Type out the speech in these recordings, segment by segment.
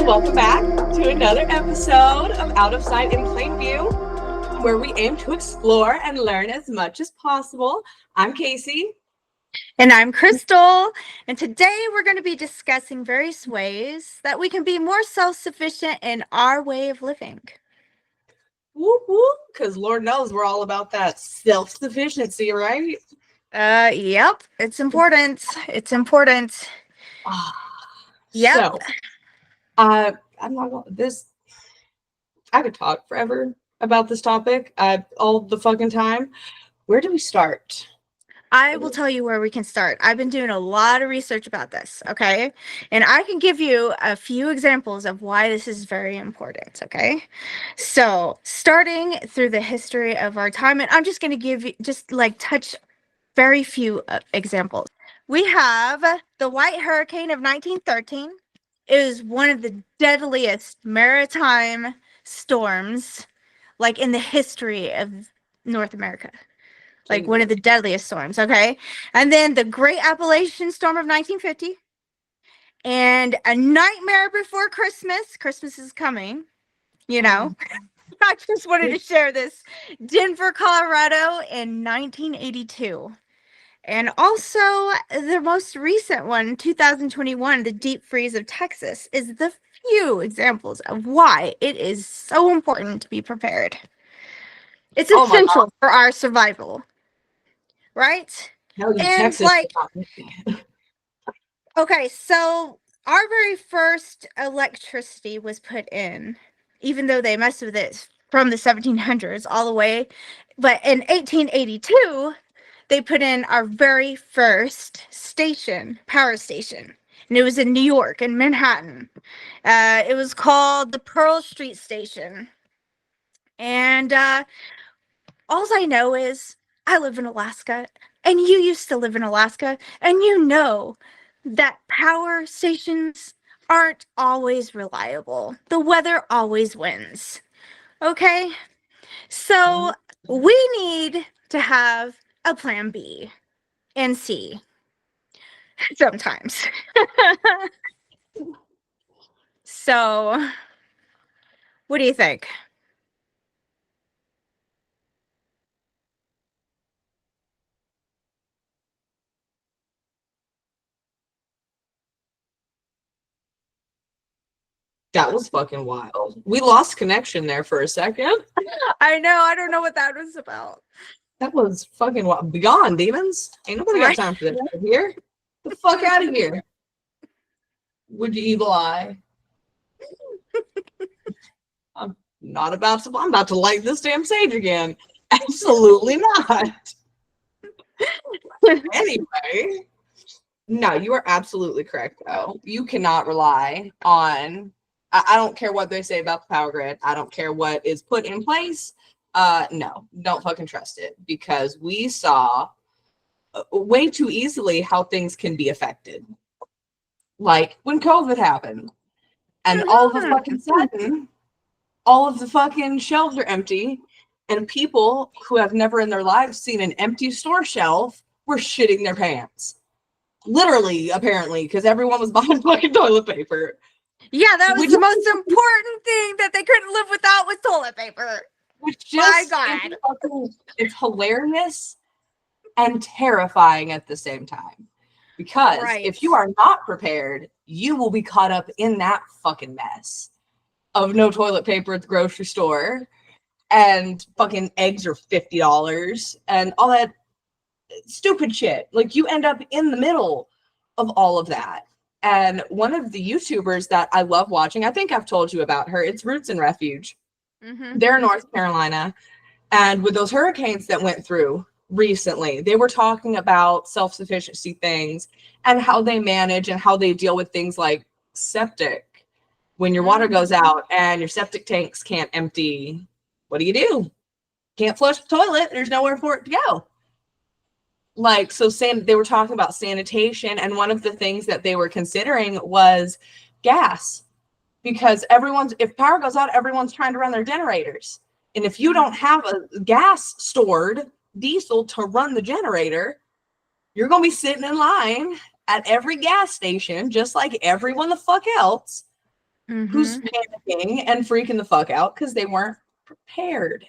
And welcome back to another episode of Out of Sight in Plain View, where we aim to explore and learn as much as possible. I'm Casey. And I'm Crystal. And today we're going to be discussing various ways that we can be more self-sufficient in our way of living. Whoop whoop, because Lord knows we're all about that self-sufficiency, right? Yep. It's important. It's important. Yep. So, I'm not gonna, this, I could talk forever about this topic all the fucking time. Where do we start? I will tell you where we can start. I've been doing a lot of research about this, okay? And I can give you a few examples of why this is very important, okay? So, starting through the history of our time, and I'm just going to give you, touch very few examples. We have the White Hurricane of 1913. It was one of the deadliest maritime storms, like, in the history of North America. Like one of the deadliest storms, okay? And then the Great Appalachian Storm of 1950. And A Nightmare Before Christmas. Christmas is coming, you know. I just wanted to share this. Denver, Colorado in 1982. And also the most recent one, 2021, the deep freeze of Texas, is the few examples of why it is so important to be prepared. It's essential for our survival. Right? Hell yeah, and Texas. Okay, so our very first electricity was put in, even though they messed with it from the 1700s all the way. But in 1882, they put in our very first power station. And it was in New York, in Manhattan. It was called the Pearl Street Station. And all I know is I live in Alaska, and you used to live in Alaska, and you know that power stations aren't always reliable. The weather always wins. Okay? So we need to have a plan B and C sometimes. So, what do you think? That was fucking wild. We lost connection there for a second. I know. I don't know what that was about. That was fucking wild. Begone, demons. Ain't nobody got time for this here. The fuck out of here. Would you evil eye? I'm about to light this damn sage again. Absolutely not. Anyway. No, you are absolutely correct, though. You cannot rely on... I don't care what they say about the power grid. I don't care what is put in place. No, don't fucking trust it, because we saw way too easily how things can be affected. Like when COVID happened and all of a fucking sudden, all of the fucking shelves are empty, and people who have never in their lives seen an empty store shelf were shitting their pants. Literally, apparently, because everyone was buying fucking toilet paper. Yeah, that was the most important thing that they couldn't live without was toilet paper. Which just, my God. It's hilarious and terrifying at the same time. Because if you are not prepared, you will be caught up in that fucking mess of no toilet paper at the grocery store, and fucking eggs are $50 and all that stupid shit. Like, you end up in the middle of all of that. And one of the YouTubers that I love watching, I think I've told you about her, it's Roots and Refuge. Mm-hmm. They're in North Carolina. And with those hurricanes that went through recently, they were talking about self-sufficiency things and how they manage and how they deal with things like septic. When your water goes out and your septic tanks can't empty, what do? Can't flush the toilet. There's nowhere for it to go. Like, so they were talking about sanitation, and one of the things that they were considering was gas, because if power goes out, everyone's trying to run their generators. And if you don't have a gas stored diesel to run the generator, you're going to be sitting in line at every gas station, just like everyone the fuck else, who's panicking and freaking the fuck out because they weren't prepared.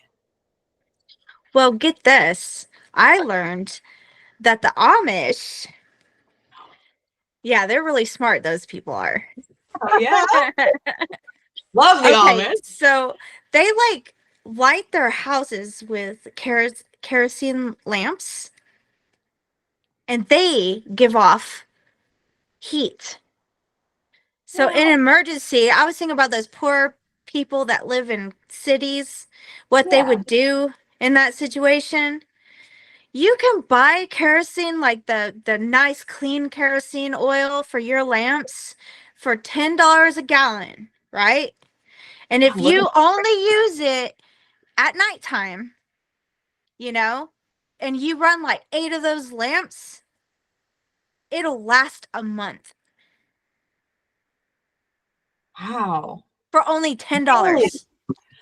Well, get this. I learned that the Amish, yeah, they're really smart, those people are. Oh, yeah. Love the Amish. So they like light their houses with kerosene lamps, and they give off heat. So in an emergency, I was thinking about those poor people that live in cities, what they would do in that situation. You can buy kerosene, like the nice clean kerosene oil for your lamps for $10 a gallon, right? And if you only use it at nighttime, and you run like 8 of those lamps, it'll last a month. Wow. For only $10. Really?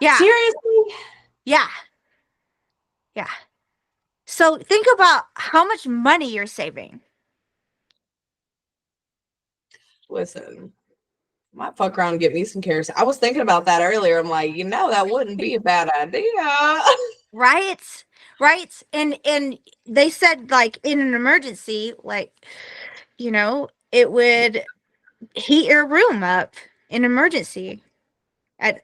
Yeah. Seriously? Yeah. Yeah. So think about how much money you're saving. Listen, might fuck around and get me some kerosene. I was thinking about that earlier. I'm like, that wouldn't be a bad idea. Right? And they said, like, in an emergency, like, it would heat your room up in emergency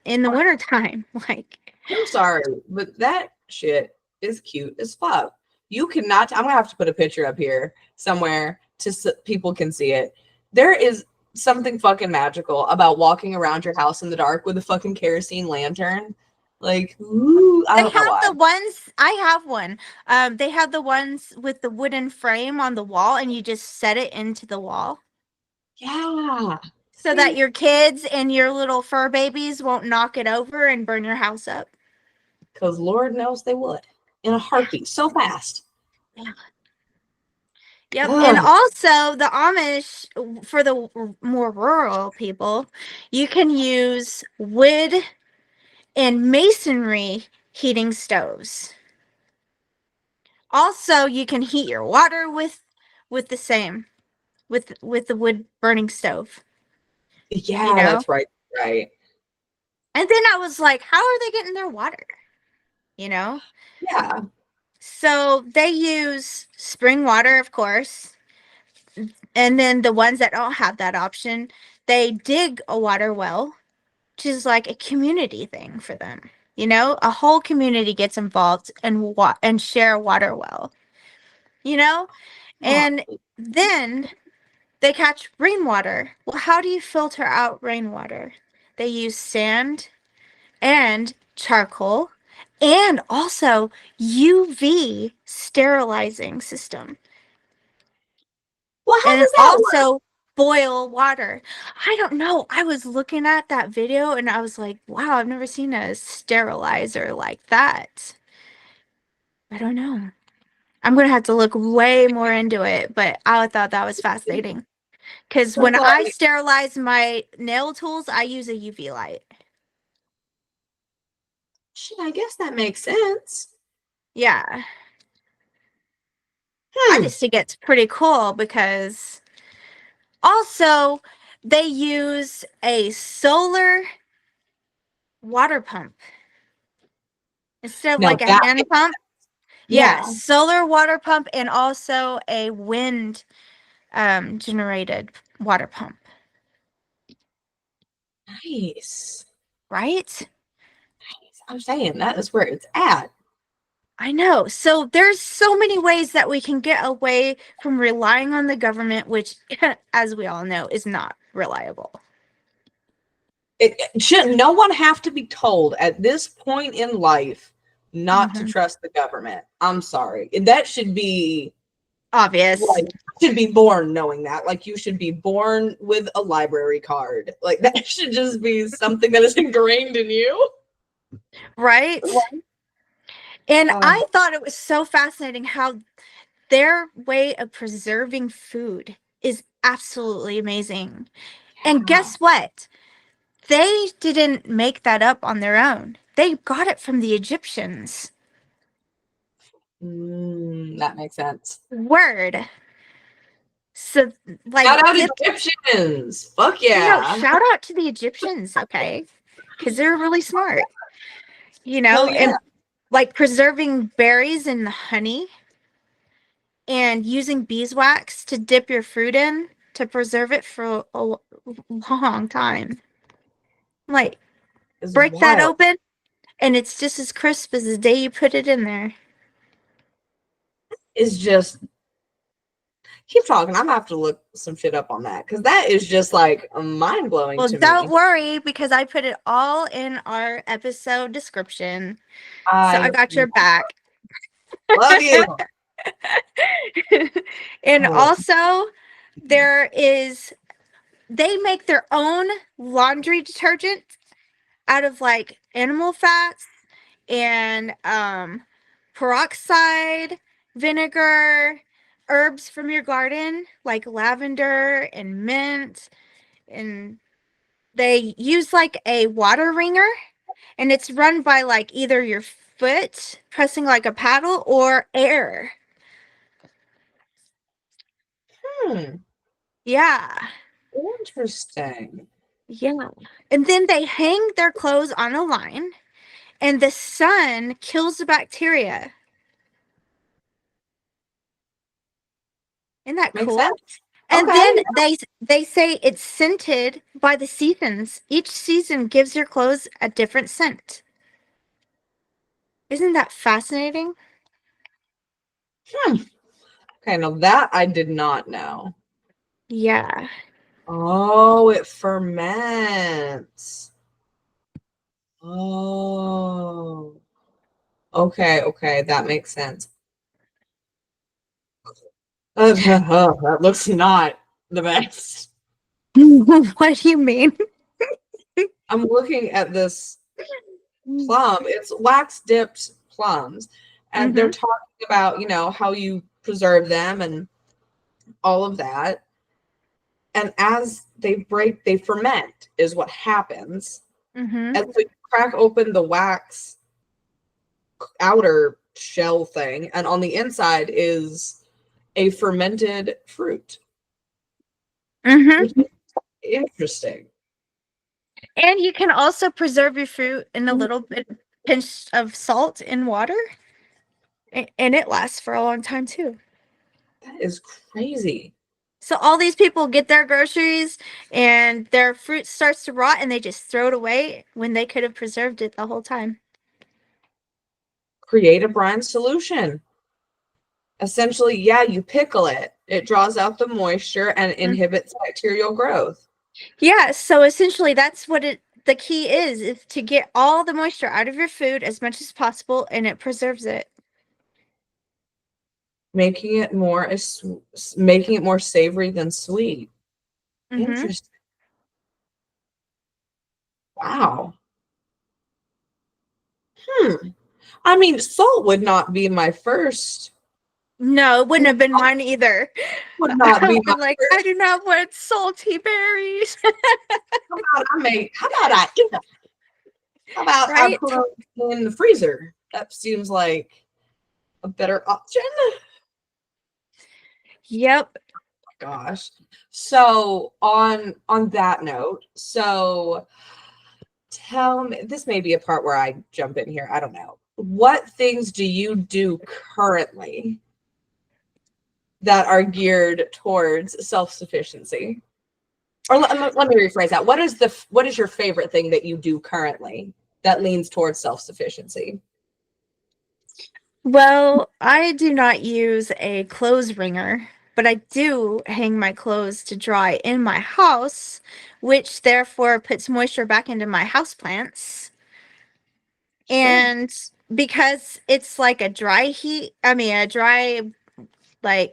in the wintertime. Like, I'm sorry, but that shit is cute as fuck. You cannot. I'm gonna have to put a picture up here somewhere so people can see it. There is something fucking magical about walking around your house in the dark with a fucking kerosene lantern. Like, ooh, I don't know why. the ones, I have one. They have the ones with the wooden frame on the wall, and you just set it into the wall. Yeah. So that your kids and your little fur babies won't knock it over and burn your house up. Because Lord knows they would. In a heartbeat. So fast. Yeah. Yep. Ugh. And also the Amish, for the more rural people, you can use wood and masonry heating stoves. Also, you can heat your water with the same, with the wood burning stove. Yeah, that's right. Right. And then I was like, how are they getting their water? Yeah. So they use spring water, of course. And then the ones that don't have that option, they dig a water well, which is like a community thing for them. A whole community gets involved and share a water well. And then they catch rainwater. Well, how do you filter out rainwater? They use sand and charcoal and also UV sterilizing system. Well, how and does that also work? Boil water. I don't know. I was looking at that video and I was like, wow, I've never seen a sterilizer like that. I don't know. I'm going to have to look way more into it, but I thought that was fascinating. Because when I sterilize my nail tools, I use a UV light. Shit, I guess that makes sense. Yeah. I just think it's pretty cool because also they use a solar water pump instead of like a hand pump. Yeah, solar water pump and also a wind generated water pump. Nice. Right? Nice. I'm saying that is where it's at. I know. So there's so many ways that we can get away from relying on the government, which, as we all know, is not reliable. Should no one have to be told at this point in life not to trust the government? I'm sorry. That should be obvious. Like, you should be born knowing that. Like, you should be born with a library card. Like, that should just be something that is ingrained in you. Right? And I thought it was so fascinating how their way of preserving food is absolutely amazing. Yeah. And guess what? They didn't make that up on their own. They got it from the Egyptians. That makes sense. Word. So, like, Shout out Egyptians. Fuck yeah. shout out to the Egyptians, okay? Because they're really smart, Hell yeah. and like preserving berries in the honey and using beeswax to dip your fruit in to preserve it for a long time. Like, break that open, and it's just as crisp as the day you put it in there. It's just, keep talking. I'm gonna have to look some shit up on that because that is just like mind blowing to me. Well, don't worry, because I put it all in our episode description. So I got your back. Love you. And also, they make their own laundry detergent out of like animal fats and peroxide, vinegar, herbs from your garden like lavender and mint, and they use like a water wringer, and it's run by like either your foot pressing like a paddle or air. Yeah. Interesting. Yeah. And then they hang their clothes on a line, and the sun kills the bacteria. Isn't that Makes cool? sense. And Okay. then they say it's scented by the seasons. Each season gives your clothes a different scent. Isn't that fascinating? Okay, now that I did not know. Yeah. Oh, it ferments. Oh. Okay, that makes sense. That looks not the best. What do you mean? I'm looking at this plum. It's wax dipped plums, and they're talking about, how you preserve them and all of that. And as they break, they ferment is what happens. And so you crack open the wax outer shell thing, and on the inside is a fermented fruit. Interesting. And you can also preserve your fruit in a little bit pinch of salt in water, and it lasts for a long time too. That is crazy. So all these people get their groceries and their fruit starts to rot and they just throw it away when they could have preserved it the whole time. Create a brine solution. Essentially, yeah, you pickle it. It draws out the moisture and inhibits bacterial growth. Yeah, so essentially that's what the key is to get all the moisture out of your food as much as possible, and it preserves it. Making it more savory than sweet. Interesting. Wow. I mean, salt would not be my first. No, it wouldn't have been mine either. Would not be my like, first. I do not want salty berries. How about I eat them? How about I put them in the freezer? That seems like a better option. Yep. Oh my gosh. So on that note, so tell me, this may be a part where I jump in here. I don't know. What things do you do currently that are geared towards self-sufficiency? Or let me rephrase that. What is your favorite thing that you do currently that leans towards self-sufficiency? Well, I do not use a clothes wringer, but I do hang my clothes to dry in my house, which therefore puts moisture back into my houseplants. And because it's like a dry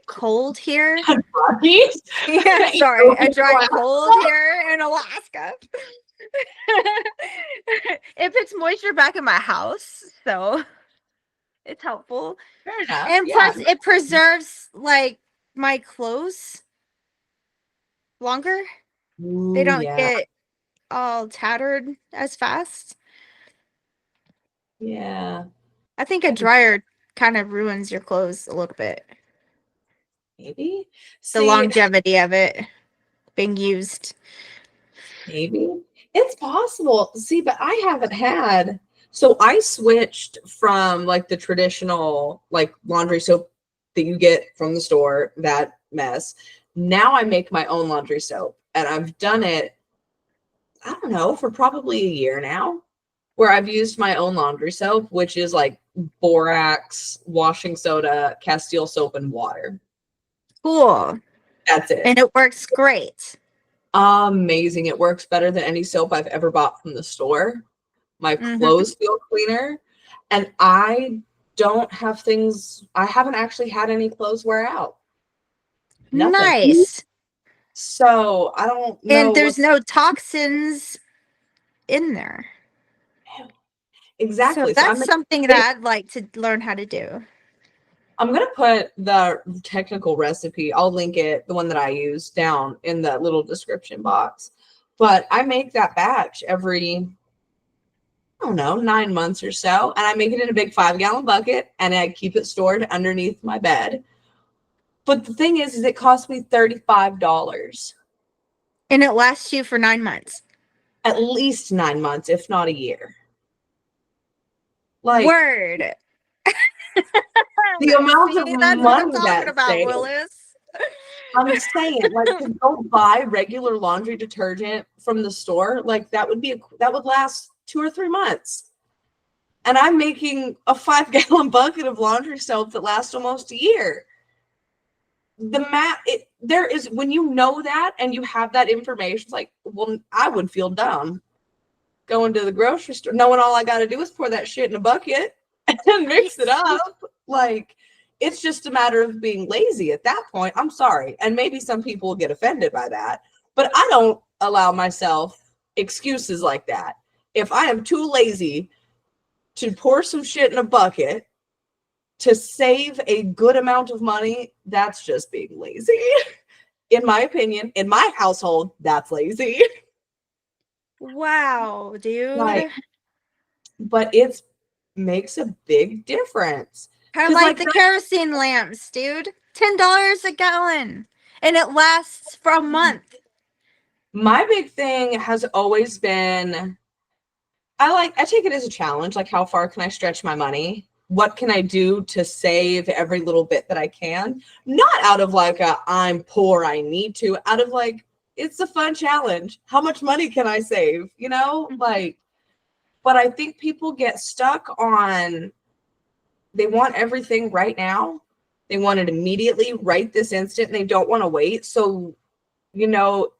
cold here. Yeah, sorry, a dry cold here in Alaska. It puts moisture back in my house, so it's helpful. Fair enough. And plus, it preserves like my clothes longer. They don't get all tattered as fast. Yeah. I think a dryer kind of ruins your clothes a little bit. Maybe. The See, longevity of it being used. maybe. It's possible. See, but I haven't had. So I switched from like the traditional like laundry soap that you get from the store, that mess. Now I make my own laundry soap, and I've done it, I don't know, for probably a year now, where I've used my own laundry soap, which is like borax, washing soda, Castille soap, and water. Cool. That's it. And it works great. Amazing. It works better than any soap I've ever bought from the store. My clothes feel cleaner, and I don't have things, I haven't actually had any clothes wear out. Nothing. Nice. So I don't know. And there's no toxins in there. Exactly. So that's something that I'd like to learn how to do. I'm going to put the technical recipe, I'll link it, the one that I use, down in the little description box. But I make that batch every, I don't know, 9 months or so. And I make it in a big 5-gallon bucket, and I keep it stored underneath my bed. But the thing is it cost me $35. And it lasts you for 9 months. At least 9 months, if not a year. Like, word. The amount of that's money what I'm talking that about, saves. Willis. I'm saying, like, to go buy regular laundry detergent from the store, like that would last 2 or 3 months. And I'm making a 5-gallon bucket of laundry soap that lasts almost a year. There is, when you know that and you have that information, it's like, well, I would feel dumb going to the grocery store, knowing all I got to do is pour that shit in a bucket and mix it up. Like, it's just a matter of being lazy at that point. I'm sorry. And maybe some people will get offended by that, but I don't allow myself excuses like that. If I am too lazy to pour some shit in a bucket to save a good amount of money, that's just being lazy. In my opinion, in my household, that's lazy. Wow, dude. Like, but it makes a big difference. Kind of like the kerosene lamps, dude. $10 a gallon. And it lasts for a month. My big thing has always been, I take it as a challenge. Like, how far can I stretch my money? What can I do to save every little bit that I can? Not out of like I'm poor, I need to, out of like, it's a fun challenge. How much money can I save? You know, like, but I think people get stuck on, they want everything right now. They want it immediately, right this instant, and they don't want to wait. So, you know,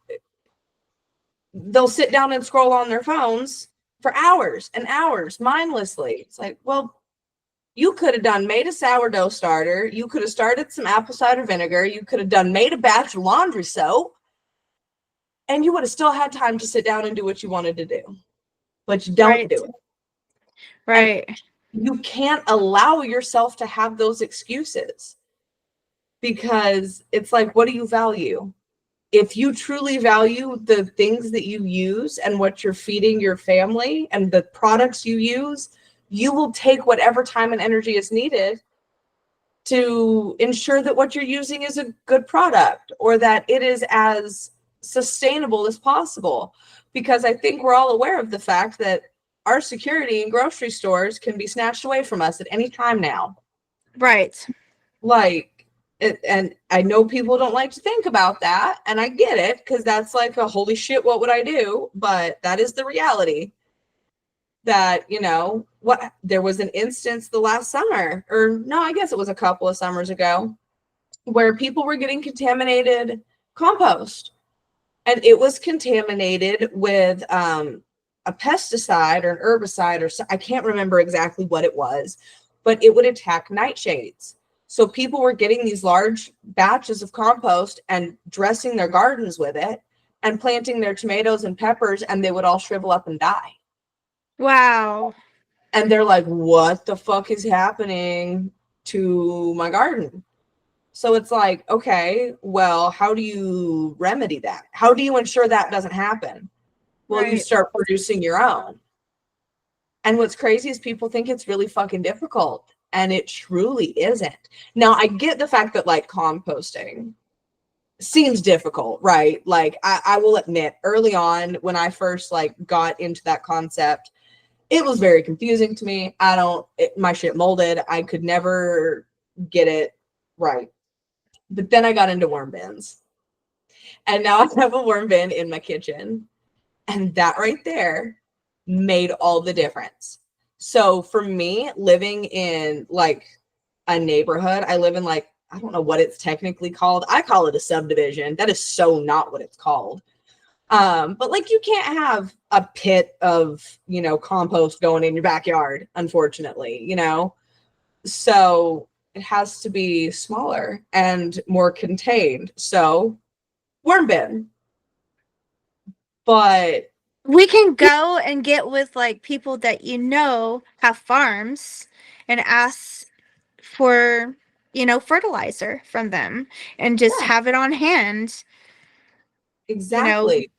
they'll sit down and scroll on their phones for hours and hours mindlessly. It's like, well, you could have made a sourdough starter. You could have started some apple cider vinegar. You could have made a batch of laundry soap, and you would have still had time to sit down and do what you wanted to do, but you don't do it. Right. And you can't allow yourself to have those excuses, because it's like, what do you value? If you truly value the things that you use and what you're feeding your family and the products you use, you will take whatever time and energy is needed to ensure that what you're using is a good product, or that it is as sustainable as possible. Because I think we're all aware of the fact that our security in grocery stores can be snatched away from us at any time now. Right. Like, and I know people don't like to think about that, and I get it, because that's like a holy shit, what would I do? But that is the reality. That, you know, there was an instance the last summer, or no, I guess it was a couple of summers ago, where people were getting contaminated compost, and it was contaminated with a pesticide or an herbicide, or I can't remember exactly what it was, but it would attack nightshades. So people were getting these large batches of compost and dressing their gardens with it and planting their tomatoes and peppers, and they would all shrivel up and die. Wow. And they're like, what the fuck is happening to my garden? So it's like, okay, well, how do you remedy that? How do you ensure that doesn't happen? Well, you start producing your own. And what's crazy is people think it's really fucking difficult. And it truly isn't. Now, I get the fact that like composting seems difficult, right? Like I will admit early on when I first like got into that concept, it was very confusing to me. My shit molded. I could never get it right. But then I got into worm bins. And now I have a worm bin in my kitchen. And that right there made all the difference. So for me, living in like a neighborhood, I live in like, I don't know what it's technically called. I call it a subdivision. That is so not what it's called. But like you can't have a pit of, compost going in your backyard, unfortunately, So it has to be smaller and more contained. So worm bin. But we can go and get with like people that have farms and ask for fertilizer from them and just have it on hand. Exactly.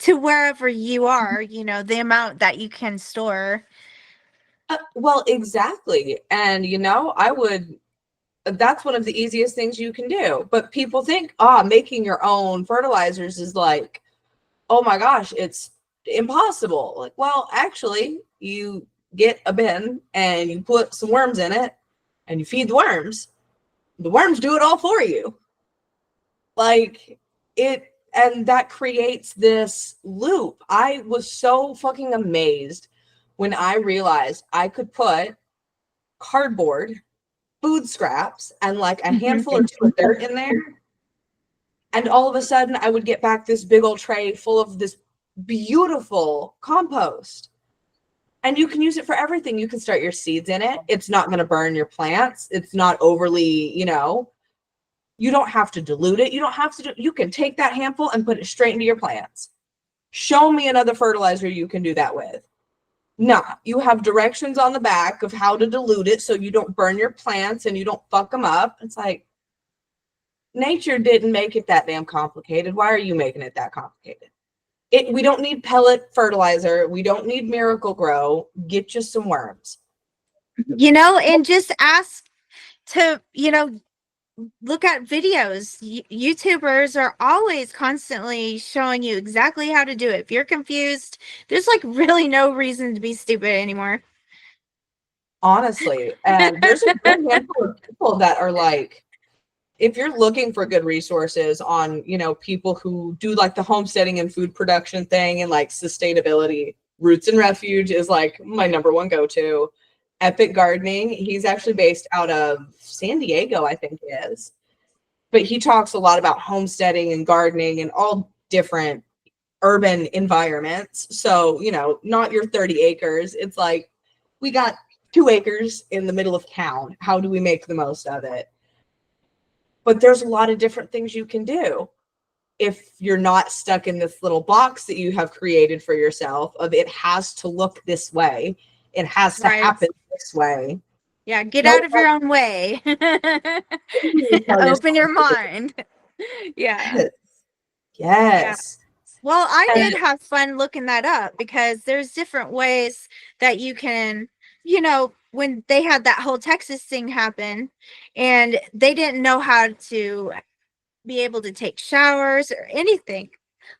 To wherever you are, the amount that you can store. Well, exactly. And that's one of the easiest things you can do. But people think, making your own fertilizers is like, oh my gosh, it's impossible. Like, well, actually, you get a bin and you put some worms in it and you feed the worms. The worms do it all for you. Like and that creates this loop. I was so fucking amazed when I realized I could put cardboard, food scraps, and like a handful or two of dirt in there. And all of a sudden I would get back this big old tray full of this beautiful compost. And you can use it for everything. You can start your seeds in it. It's not going to burn your plants. It's not overly, you don't have to dilute it. You can take that handful and put it straight into your plants. Show me another fertilizer you can do that with. Nah, you have directions on the back of how to dilute it so you don't burn your plants and you don't fuck them up. It's like, nature didn't make it that damn complicated. Why are you making it that complicated? We don't need pellet fertilizer. We don't need Miracle Grow. Get you some worms. And just ask to, look at videos. YouTubers are always constantly showing you exactly how to do it. If you're confused, there's like really no reason to be stupid anymore. Honestly. And there's a good handful of people that are like, if you're looking for good resources on, people who do like the homesteading and food production thing and like sustainability, Roots and Refuge is like my number one go-to. EpicGardening, he's actually based out of San Diego, I think it is. But he talks a lot about homesteading and gardening and all different urban environments. So, not your 30 acres. It's like, we got 2 acres in the middle of town. How do we make the most of it? But there's a lot of different things you can do if you're not stuck in this little box that you have created for yourself of it has to look this way. It has to happen this way. Yeah, get out of your own way. Open your mind. Yeah. Yes. Yeah. Well, I did have fun looking that up because there's different ways that you can, when they had that whole Texas thing happen and they didn't know how to be able to take showers or anything.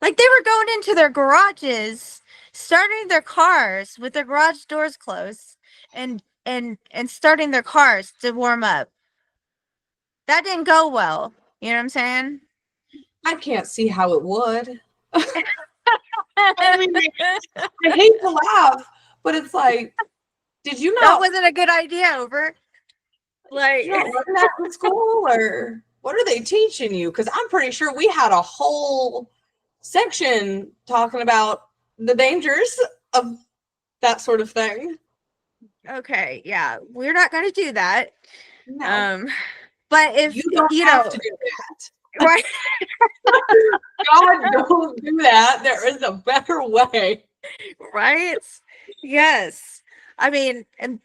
Like they were going into their garages, starting their cars with their garage doors closed and starting their cars to warm up. That didn't go well. You know what I'm saying? I can't see how it would. I mean, I hate to laugh, but it's like, did you not? That wasn't a good idea, over. Like, you not learn that in school, or what are they teaching you? Because I'm pretty sure we had a whole section talking about the dangers of that sort of thing. Okay, yeah, we're not going to do that. No. But if you don't have to do that, right? God, don't do that. There is a better way, right? Yes. I mean, and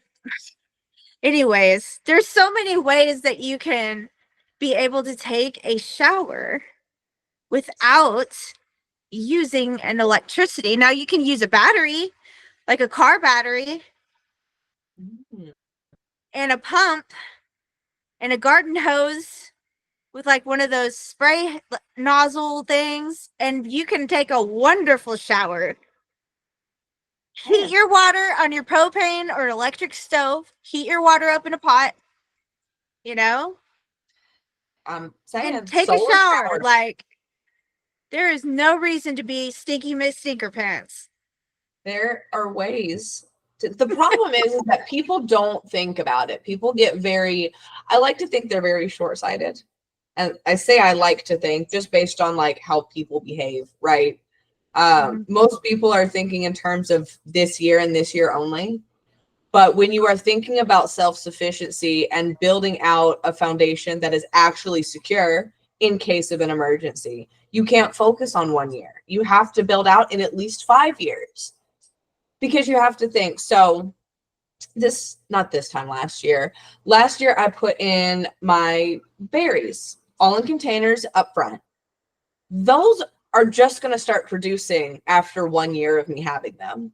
anyways, there's so many ways that you can be able to take a shower without using an electricity. Now you can use a battery, like a car battery. and a pump and a garden hose with like one of those spray nozzle things, and you can take a wonderful shower. Heat your water on your propane or electric stove. Heat your water up in a pot, you know? I'm saying, and take a shower. Like, there is no reason to be stinky Miss Stinker Pants. There are ways. The problem is that people don't think about it. People get I like to think they're very short-sighted. And I say I like to think just based on like how people behave, right? Most people are thinking in terms of this year and this year only. But when you are thinking about self-sufficiency and building out a foundation that is actually secure in case of an emergency, you can't focus on 1 year. You have to build out in at least 5 years, because you have to think. So last year I put in my berries all in containers up front. Those are just going to start producing after 1 year of me having them.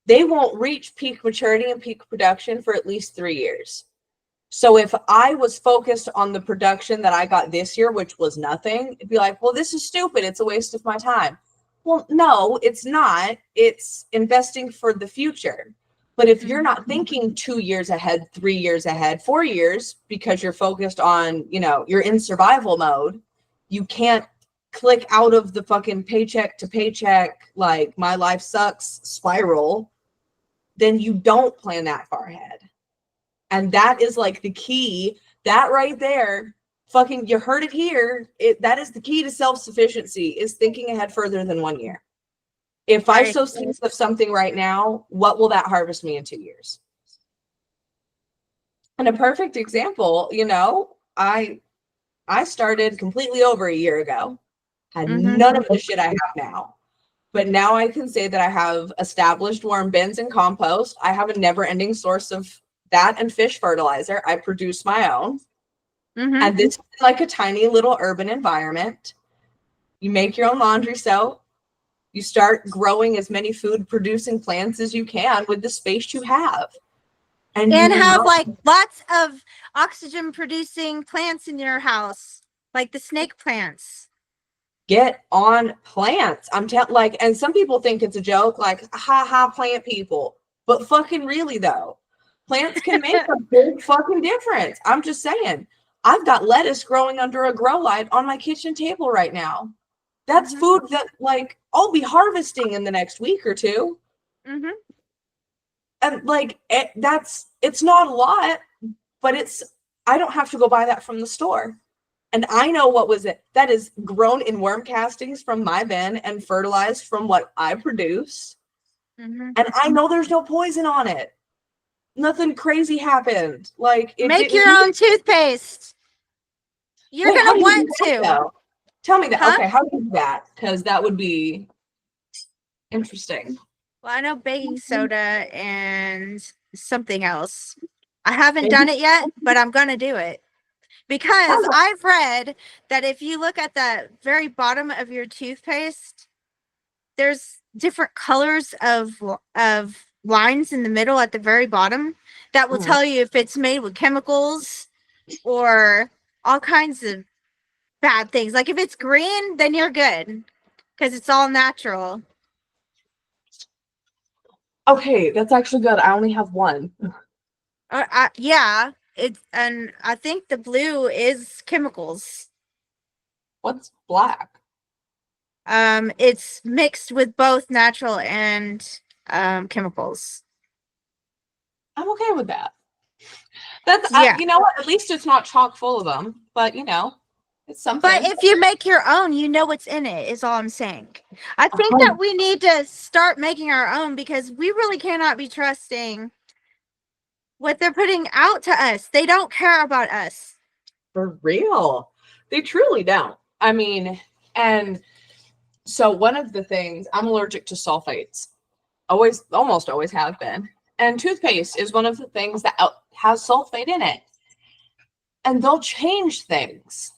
They won't reach peak maturity and peak production for at least 3 years. So if I was focused on the production that I got this year, which was nothing, it'd be like, well, this is stupid. It's a waste of my time. Well, no, it's not. It's investing for the future. But if you're not thinking 2 years ahead, 3 years ahead, 4 years, because you're focused on, you're in survival mode, you can't click out of the fucking paycheck to paycheck, like my life sucks spiral, then you don't plan that far ahead. And that is like the key. That right there, fucking, you heard it here. That is the key to self-sufficiency, is thinking ahead further than 1 year. If I sow seeds of something right now, what will that harvest me in 2 years? And a perfect example, I started completely over a year ago. Had none of the shit I have now. But now I can say that I have established worm bins and compost. I have a never-ending source of that and fish fertilizer. I produce my own. And this is like a tiny little urban environment. You make your own laundry soap. You start growing as many food-producing plants as you can with the space you have. And have like lots of oxygen-producing plants in your house, like the snake plants. Get on plants. And some people think it's a joke, like, ha, plant people. But fucking really, though, plants can make a big fucking difference. I'm just saying. I've got lettuce growing under a grow light on my kitchen table right now. That's food that, like, I'll be harvesting in the next week or two. And, like, it's not a lot, but I don't have to go buy that from the store. And I know that is grown in worm castings from my bin and fertilized from what I produce. And I know there's no poison on it. Nothing crazy happened. Like, make your own toothpaste. You're going to want to. Tell me that. Huh? Okay, how do you do that? Because that would be interesting. Well, I know baking soda and something else. I haven't done it yet, but I'm going to do it. Because I've read that if you look at the very bottom of your toothpaste, there's different colors of lines in the middle at the very bottom that will tell you if it's made with chemicals or all kinds of bad things. Like if it's green, then you're good because it's all natural. Okay, that's actually good. I only have one. Yeah. And I think the blue is chemicals. What's black? It's mixed with both natural and chemicals. I'm okay with that. That's you know what? At least it's not chock full of them. But it's something. But if you make your own, you know what's in it. Is all I'm saying. I think that we need to start making our own because we really cannot be trusting what they're putting out to us. They don't care about us. For real. They truly don't. I mean, and so one of the things, I'm allergic to sulfates. Almost always have been. And toothpaste is one of the things that has sulfate in it. And they'll change things.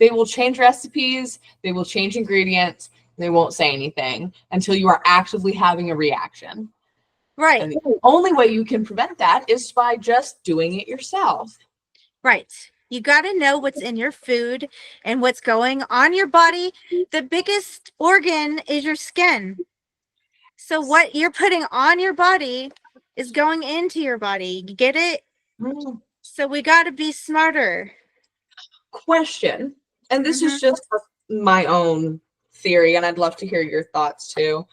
They will change recipes. They will change ingredients. They won't say anything until you are actively having a reaction. Right. And the only way you can prevent that is by just doing it yourself. Right. You got to know what's in your food and what's going on your body. The biggest organ is your skin. So what you're putting on your body is going into your body. You get it? So we got to be smarter. Question, and this is just my own theory, and I'd love to hear your thoughts too.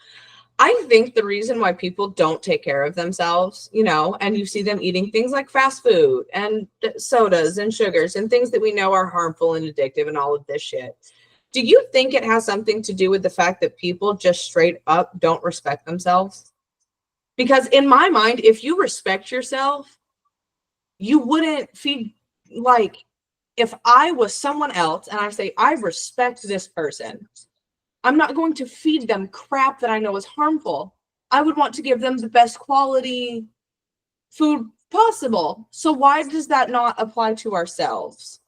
I think the reason why people don't take care of themselves, you know, and you see them eating things like fast food and sodas and sugars and things that we know are harmful and addictive and all of this shit. Do you think it has something to do with the fact that people just straight up don't respect themselves? Because in my mind, if you respect yourself, you wouldn't feed, like, if I was someone else and I say, I respect this person, I'm not going to feed them crap that I know is harmful. I would want to give them the best quality food possible. So why does that not apply to ourselves?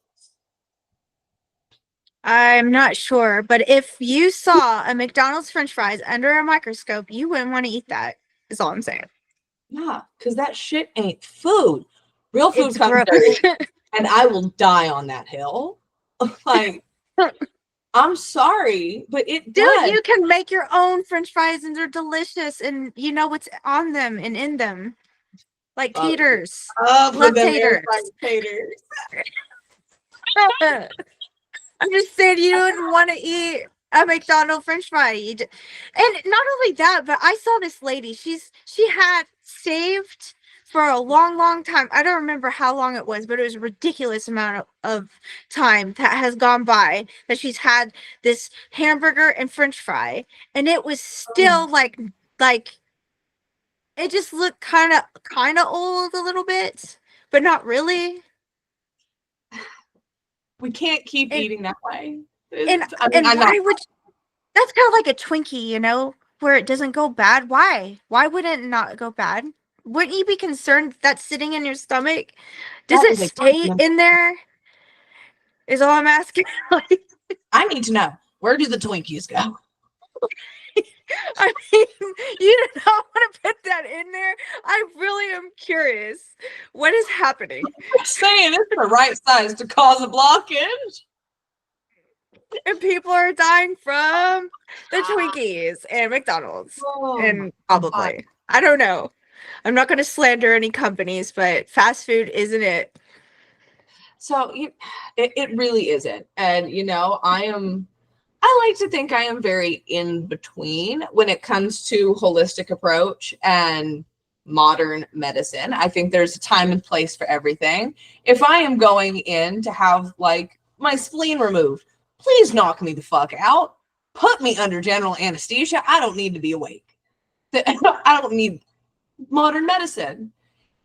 I'm not sure, but if you saw a McDonald's French fries under a microscope, you wouldn't want to eat that, is all I'm saying. Yeah, because that shit ain't food. Real food It's comes gross. dirty, and I will die on that hill. Like, I'm sorry, but it does. Dude, you can make your own French fries and they're delicious, and you know what's on them and in them. Like taters. Love taters. Taters. I'm just saying, you wouldn't want to eat a McDonald's French fry. And not only that, but I saw this lady. She had saved for a long, long time. I don't remember how long it was, but it was a ridiculous amount of time that has gone by that she's had this hamburger and French fry, and it was still like it just looked kind of old a little bit, but not really. We can't keep eating that way. That's kind of like a Twinkie, you know, where it doesn't go bad. Why would it not go bad? Wouldn't you be concerned that's sitting in your stomach? Does it stay in there? Is all I'm asking. I need to know, where do the Twinkies go? I mean, you do not want to put that in there. I really am curious. What is happening? I'm saying it's the right size to cause a blockage. And people are dying from the Twinkies and McDonald's. And probably. I don't know. I'm not going to slander any companies, but fast food isn't it. So it really isn't. And, you know, I like to think I am very in between when it comes to holistic approach and modern medicine. I think there's a time and place for everything. If I am going in to have like my spleen removed, please knock me the fuck out. Put me under general anesthesia. I don't need to be awake. I don't need modern medicine.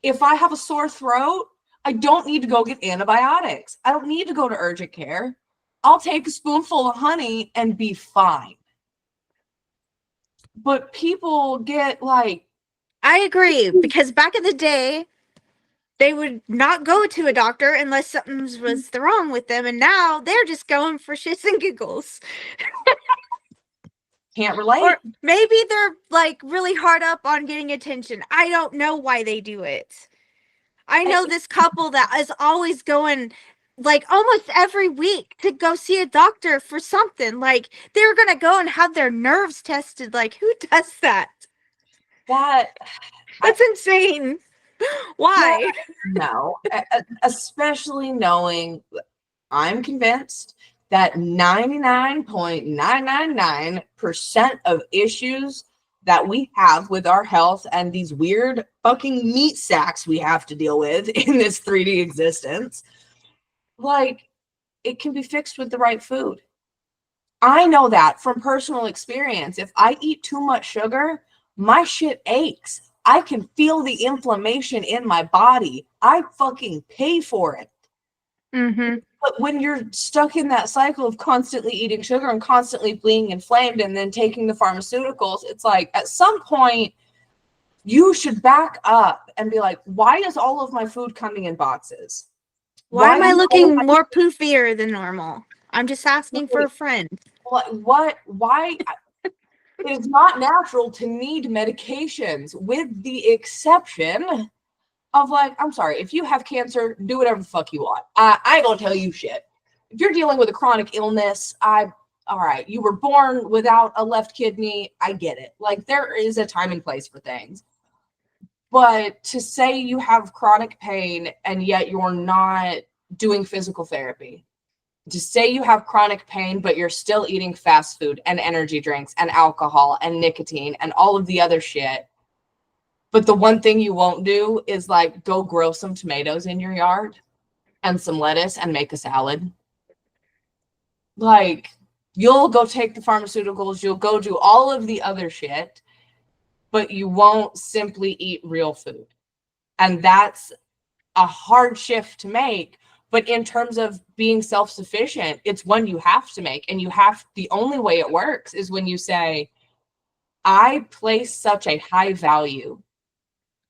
If I have a sore throat, I don't need to go get antibiotics. I don't need to go to urgent care. I'll take a spoonful of honey and be fine. But people get like... I agree, because back in the day, they would not go to a doctor unless something was wrong with them, and now they're just going for shits and giggles. Can't relate. Or maybe they're like really hard up on getting attention. I don't know why they do it. I know this couple that is always going like almost every week to go see a doctor for something. Like they're going to go and have their nerves tested. Like who does that? That's insane. Why? No, especially knowing I'm convinced that 99.999% of issues that we have with our health and these weird fucking meat sacks we have to deal with in this 3D existence, like, it can be fixed with the right food. I know that from personal experience. If I eat too much sugar, my shit aches. I can feel the inflammation in my body. I fucking pay for it. Mm-hmm. But when you're stuck in that cycle of constantly eating sugar and constantly being inflamed and then taking the pharmaceuticals, it's like at some point you should back up and be like, why is all of my food coming in boxes? Why am I looking more poofier than normal? I'm just asking for a friend. What? Why? It is not natural to need medications, with the exception of, like, I'm sorry, if you have cancer, do whatever the fuck you want. I ain't gonna tell you shit. If you're dealing with a chronic illness, all right, you were born without a left kidney, I get it. Like, there is a time and place for things. But to say you have chronic pain and yet you're not doing physical therapy, to say you have chronic pain, but you're still eating fast food and energy drinks and alcohol and nicotine and all of the other shit, but the one thing you won't do is, like, go grow some tomatoes in your yard and some lettuce and make a salad. Like, you'll go take the pharmaceuticals, you'll go do all of the other shit, but you won't simply eat real food. And that's a hard shift to make. But in terms of being self-sufficient, it's one you have to make. And the only way it works is when you say, I place such a high value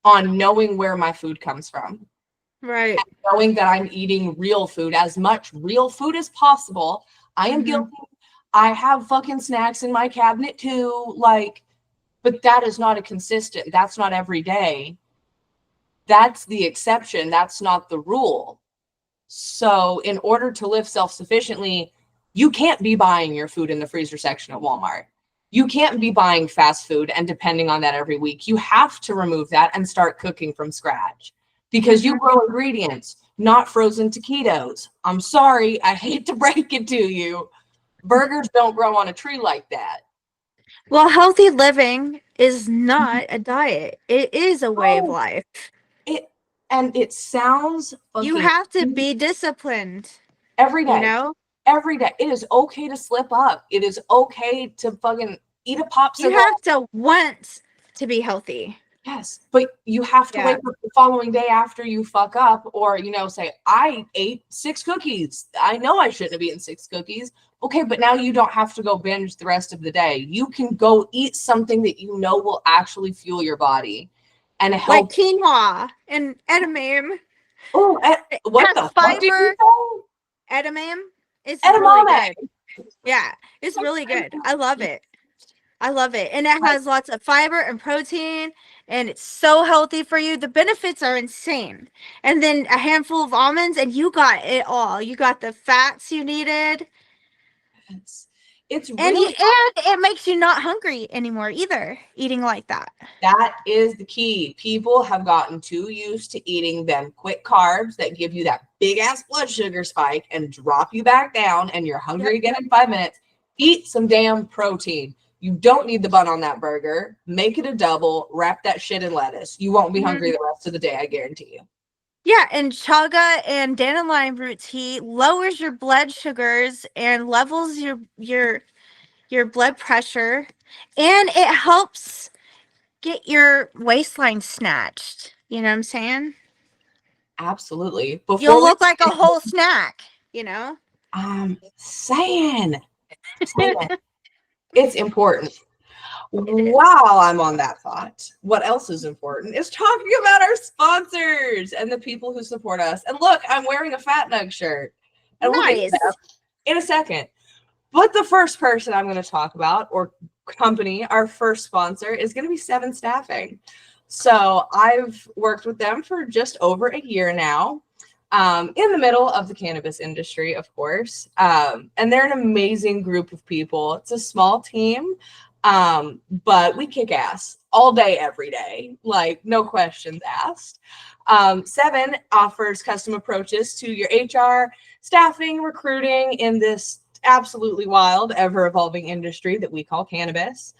on knowing where my food comes from. Right. And knowing that I'm eating real food, as much real food as possible. I am guilty. I have fucking snacks in my cabinet too. Like, but that is not that's not every day. That's the exception. That's not the rule. So in order to live self-sufficiently, you can't be buying your food in the freezer section at Walmart. You can't be buying fast food and depending on that every week. You have to remove that and start cooking from scratch, because you grow ingredients, not frozen taquitos. I'm sorry, I hate to break it to you. Burgers don't grow on a tree like that. Well, healthy living is not a diet. It is a way of life. It sounds you have to be disciplined every day. You know? Every day. It is okay to slip up. It is okay to fucking eat a popsicle. You have to want to be healthy. Yes, but you have to wake up the following day after you fuck up, or, say, I ate 6 cookies. I know I shouldn't have eaten 6 cookies. Okay, but now you don't have to go binge the rest of the day. You can go eat something that you know will actually fuel your body and help. Like quinoa and edamame. Oh, what the fuck did you say? Edamame. It's really good. Yeah, it's really good. I love it. And it has lots of fiber and protein, and it's so healthy for you. The benefits are insane. And then a handful of almonds, and you got it all. You got the fats you needed. It's really, and it makes you not hungry anymore either, eating like that. That is the key. People have gotten too used to eating them quick carbs that give you that big ass blood sugar spike and drop you back down, and you're hungry again in 5 minutes. Eat some damn protein. You don't need the bun on that burger. Make it a double. Wrap that shit in lettuce. You won't be hungry the rest of the day, I guarantee you. Yeah, and chaga and dandelion root tea lowers your blood sugars and levels your blood pressure, and it helps get your waistline snatched. You know what I'm saying? Absolutely. You'll look like a whole snack, I'm saying. It's important. While I'm on that thought, what else is important is talking about our sponsors and the people who support us. And look, I'm wearing a Fat Nug shirt. And we'll get to that in a second. But the first person I'm going to talk about, or company, our first sponsor, is going to be Se7en Staffing. So I've worked with them for just over a year now. In the middle of the cannabis industry, of course. And they're an amazing group of people. It's a small team, but we kick ass all day, every day, like no questions asked. Se7en offers custom approaches to your HR, staffing, recruiting in this absolutely wild, ever-evolving industry that we call cannabis.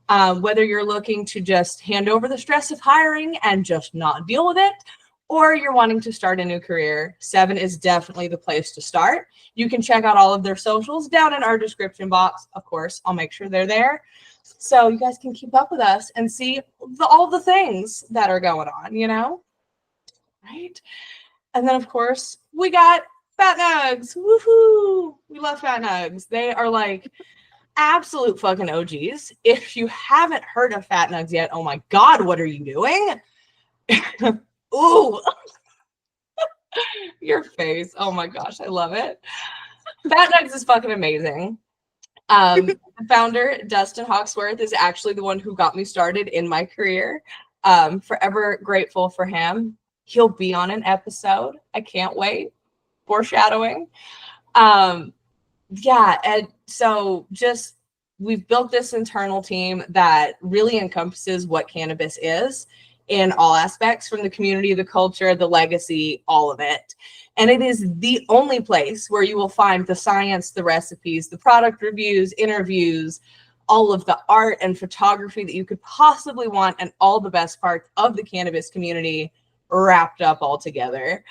Whether you're looking to just hand over the stress of hiring and just not deal with it, or you're wanting to start a new career, Se7en is definitely the place to start. You can check out all of their socials down in our description box. Of course, I'll make sure they're there, so you guys can keep up with us and see all the things that are going on, right? And then, of course, we got Fat Nugs. Woohoo! We love Fat Nugs. They are like absolute fucking OGs. If you haven't heard of Fat Nugs yet, oh my God, what are you doing? Ooh, your face. Oh my gosh, I love it. Fat Nugs is fucking amazing. The founder, Dustin Hawksworth, is actually the one who got me started in my career. Forever grateful for him. He'll be on an episode. I can't wait. Foreshadowing. Yeah, and so just we've built this internal team that really encompasses what cannabis is in all aspects, from the community, the culture, the legacy, all of it. And it is the only place where you will find the science, the recipes, the product reviews, interviews, all of the art and photography that you could possibly want, and all the best parts of the cannabis community wrapped up all together.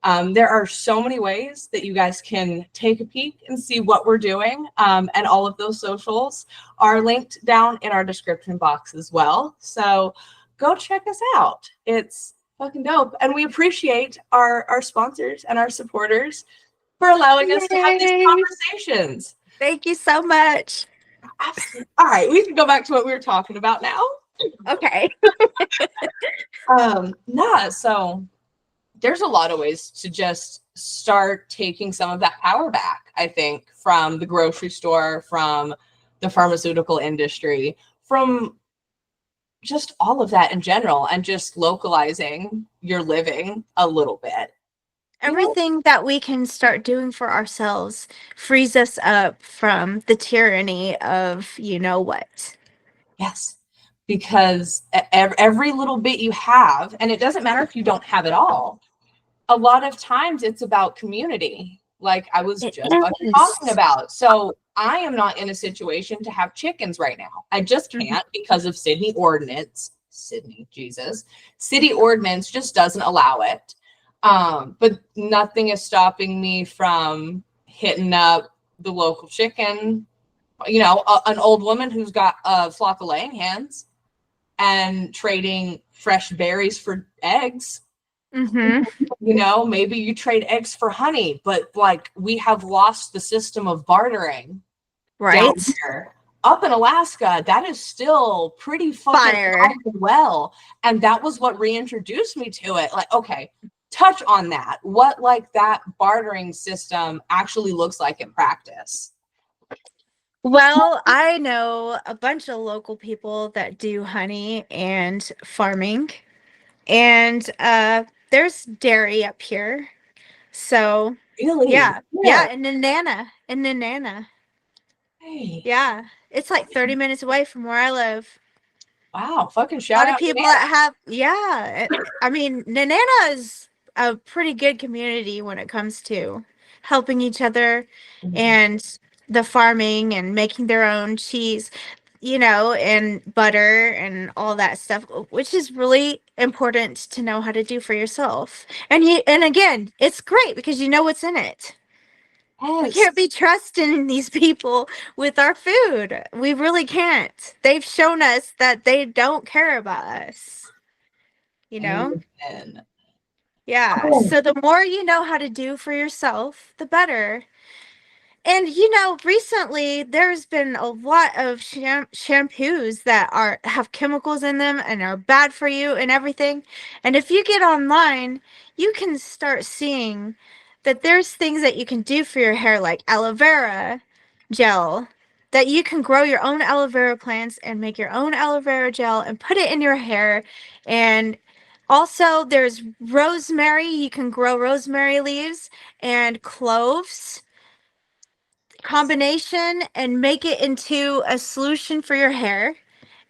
There are so many ways that you guys can take a peek and see what we're doing. And all of those socials are linked down in our description box as well. So go check us out. It's fucking dope. And we appreciate our sponsors and our supporters for allowing us to have these conversations. Thank you so much. Absolutely. All right, we can go back to what we were talking about now. Okay. So there's a lot of ways to just start taking some of that power back, I think, from the grocery store, from the pharmaceutical industry, from just all of that in general, and just localizing your living a little bit. Everything that we can start doing for ourselves frees us up from the tyranny of you know what. Yes, because every little bit you have, and it doesn't matter if you don't have it all, a lot of times it's about community, like I was just talking about. So I am not in a situation to have chickens right now. I just can't because of city ordinance. City ordinance just doesn't allow it. But nothing is stopping me from hitting up the local chicken, an old woman who's got a flock of laying hens, and trading fresh berries for eggs. Maybe you trade eggs for honey, but like we have lost the system of bartering. Right. Down here. Up in Alaska, that is still pretty fucking alive and well. And that was what reintroduced me to it. Like, okay, touch on that. What like that bartering system actually looks like in practice. Well, I know a bunch of local people that do honey and farming, and there's dairy up here. So really, yeah, in Nenana. Hey. Yeah, it's like 30 minutes away from where I live. Wow, fucking shout out. A lot of people that have, I mean, Nenana is a pretty good community when it comes to helping each other and the farming and making their own cheese, and butter and all that stuff, which is really important to know how to do for yourself. And again, it's great because you know what's in it. Yes. We can't be trusting these people with our food. We really can't. They've shown us that they don't care about us. Amen. Yeah. So the more you know how to do for yourself, the better. And recently there's been a lot of shampoos that have chemicals in them and are bad for you and everything. And if you get online, you can start seeing that there's things that you can do for your hair, like aloe vera gel, that you can grow your own aloe vera plants and make your own aloe vera gel and put it in your hair. And also there's rosemary. You can grow rosemary leaves and cloves combination and make it into a solution for your hair,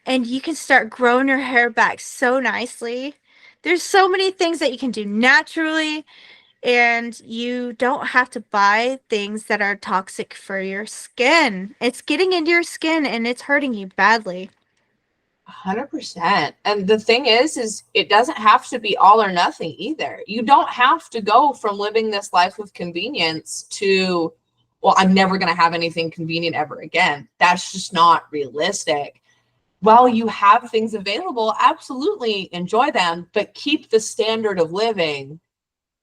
and you can start growing your hair back so nicely. There's so many things that you can do naturally, and you don't have to buy things that are toxic for your skin. It's getting into your skin and it's hurting you badly. 100%. And the thing is it doesn't have to be all or nothing either. You don't have to go from living this life of convenience to, well, I'm never going to have anything convenient ever again. That's just not realistic. While you have things available, absolutely enjoy them, but keep the standard of living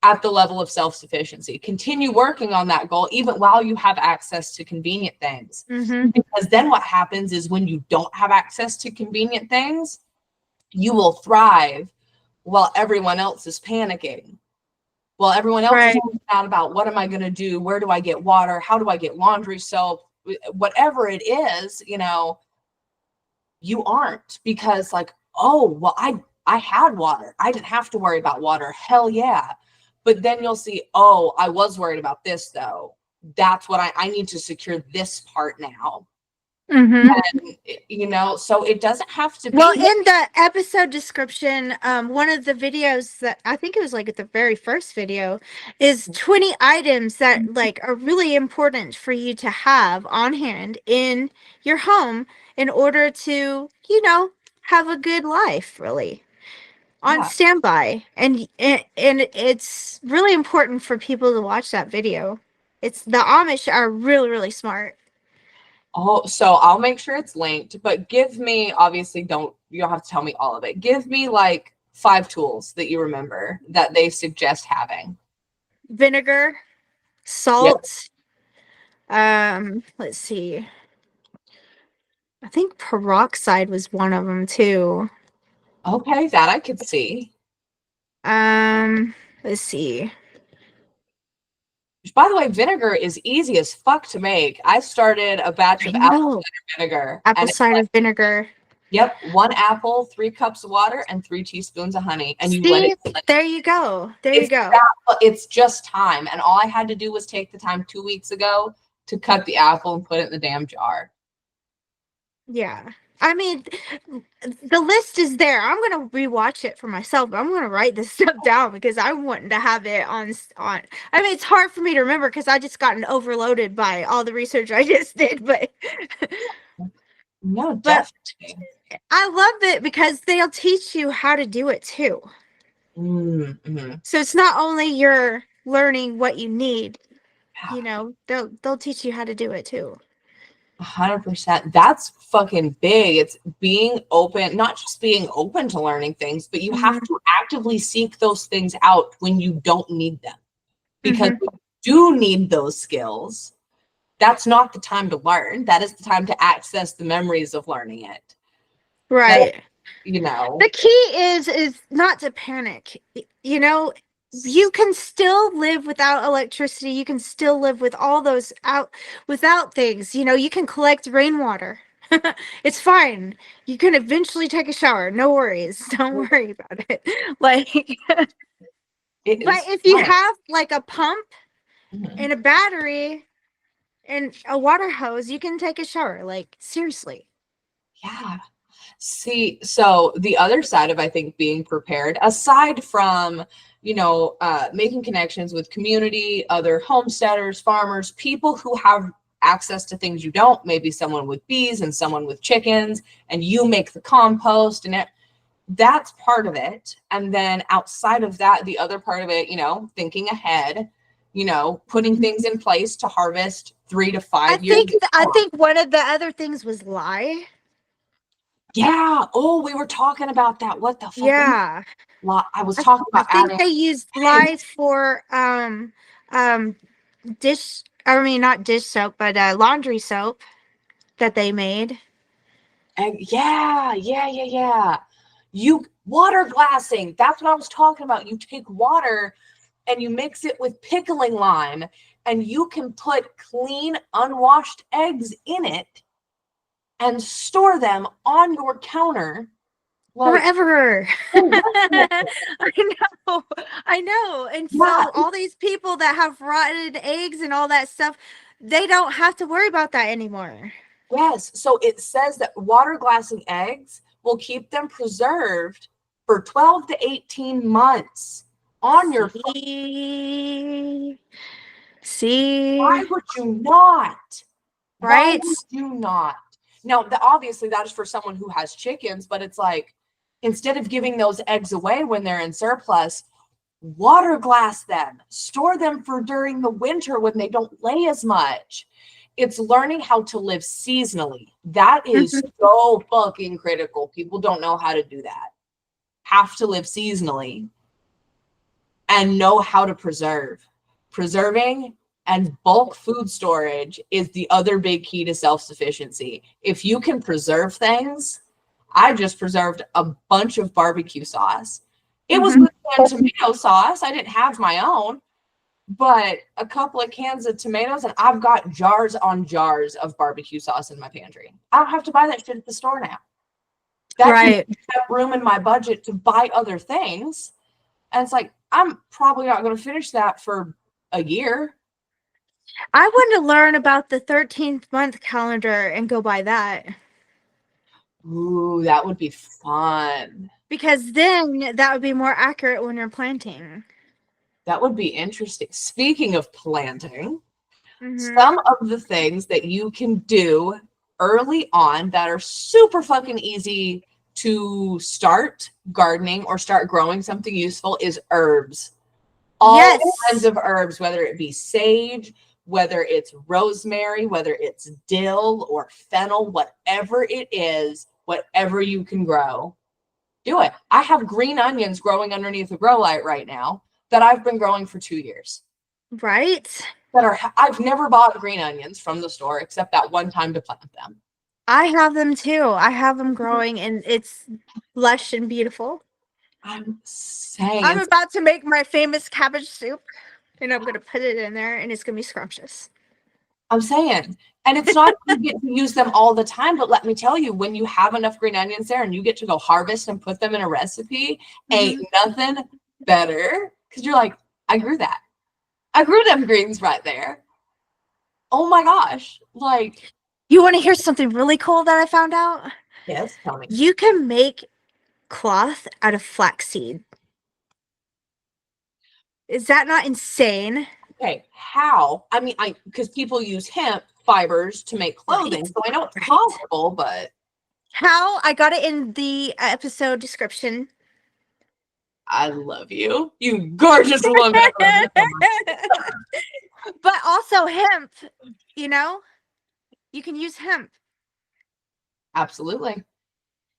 at the level of self-sufficiency. Continue working on that goal, even while you have access to convenient things. Because then what happens is when you don't have access to convenient things, you will thrive while everyone else is panicking. While everyone else is out about what am I going to do? Where do I get water? How do I get laundry soap? whatever it is, you know, you aren't, because like, oh, well, I had water. I didn't have to worry about water. Hell yeah. But then you'll see, oh, I was worried about this though. That's what I need to secure this part now. Mm-hmm. And, you know, so it doesn't have to be. Well, in the episode description, one of the videos that I think it was like at the very first video is 20 items that like are really important for you to have on hand in your home in order to, you know, have a good life, really. On standby, and it's really important for people to watch that video. It's the Amish are really smart. Oh, so I'll make sure it's linked, but give me, obviously you don't have to tell me all of it. Give me like 5 tools that you remember that they suggest having. Vinegar, salt. Yep. Let's see. I think peroxide was one of them too. Okay, that I could see. Let's see. By the way, vinegar is easy as fuck to make. I started a batch of apple cider vinegar. Apple cider vinegar. Yep, 1 apple, 3 cups of water, and 3 teaspoons of honey. And you let it. There you go. There you go. It's just time. And all I had to do was take the time 2 weeks ago to cut the apple and put it in the damn jar. Yeah. I mean, the list is there. I'm going to rewatch it for myself. I'm going to write this stuff down because I want to have it on. I mean, it's hard for me to remember because I just gotten overloaded by all the research I just did. But no, definitely. I love it because they'll teach you how to do it too. Mm-hmm. So it's not only you're learning what you need, you know, they'll teach you how to do it too. 100%. That's fucking big. It's being open, not just being open to learning things, but you have to actively seek those things out when you don't need them. Because when you do need those skills, that's not the time to learn. That is the time to access the memories of learning it. Right. That, you know. The key is not to panic. You know, you can still live without electricity. You can still live with all those without things. You know, you can collect rainwater. It's fine. You can eventually take a shower. No worries. Don't worry about it. Like, but if you have like a pump and a battery and a water hose, you can take a shower. Like, seriously. Yeah. See, so the other side of, I think, being prepared, aside from, you know, making connections with community, other homesteaders, farmers, people who have access to things you don't, maybe someone with bees and someone with chickens, and you make the compost, and that's part of it. And then outside of that, the other part of it, you know, thinking ahead, you know, putting things in place to harvest 3 to 5 years. I think one of the other things was lye. Yeah. Oh, we were talking about that. What the fuck? Yeah. I was talking about. I think they used lye for dish. I mean, not dish soap, but laundry soap that they made. And yeah. You water glassing. That's what I was talking about. You take water and you mix it with pickling lime, and you can put clean, unwashed eggs in it and store them on your counter forever. I know. And so all these people that have rotten eggs and all that stuff, they don't have to worry about that anymore. Yes. So it says that water glassing eggs will keep them preserved for 12 to 18 months on your See? Why would you not? Right? Why would you not? Now, obviously that is for someone who has chickens, but it's like, instead of giving those eggs away when they're in surplus, water glass them, store them for during the winter when they don't lay as much. It's learning how to live seasonally. That is so fucking critical. People don't know how to do that. Have to live seasonally and know how to preserve. Preserving and bulk food storage is the other big key to self-sufficiency. If you can preserve things, I just preserved a bunch of barbecue sauce. It was with canned tomato sauce. I didn't have my own, but a couple of cans of tomatoes, and I've got jars on jars of barbecue sauce in my pantry. I don't have to buy that shit at the store now. That Right. can have room in my budget to buy other things. And it's like, I'm probably not going to finish that for a year. I want to learn about the 13th month calendar and go by that. Ooh, that would be fun. Because then that would be more accurate when you're planting. That would be interesting. Speaking of planting, Mm-hmm. some of the things that you can do early on that are super fucking easy to start gardening or start growing something useful is herbs. All kinds of herbs, whether it be sage, whether it's rosemary, whether it's dill or fennel, whatever it is, whatever you can grow, do it. I have green onions growing underneath a grow light right now that I've been growing for 2 years. Right. I've never bought green onions from the store except that one time to plant them. I have them too. I have them growing and it's lush and beautiful. I'm saying. I'm about to make my famous cabbage soup and I'm going to put it in there and it's going to be scrumptious. I'm saying. And it's not you get to use them all the time, but let me tell you, when you have enough green onions there and you get to go harvest and put them in a recipe, ain't nothing better. Because you're like, I grew that. I grew them greens right there. Oh my gosh. Like, you want to hear something really cool that I found out? Yes, tell me. You can make cloth out of flaxseed. Is that not insane? Okay, how? I mean, because people use hemp fibers to make clothing, so I know it's possible, but how? I got it in the episode description. I love you, you gorgeous woman. But also hemp, you know, you can use hemp. Absolutely.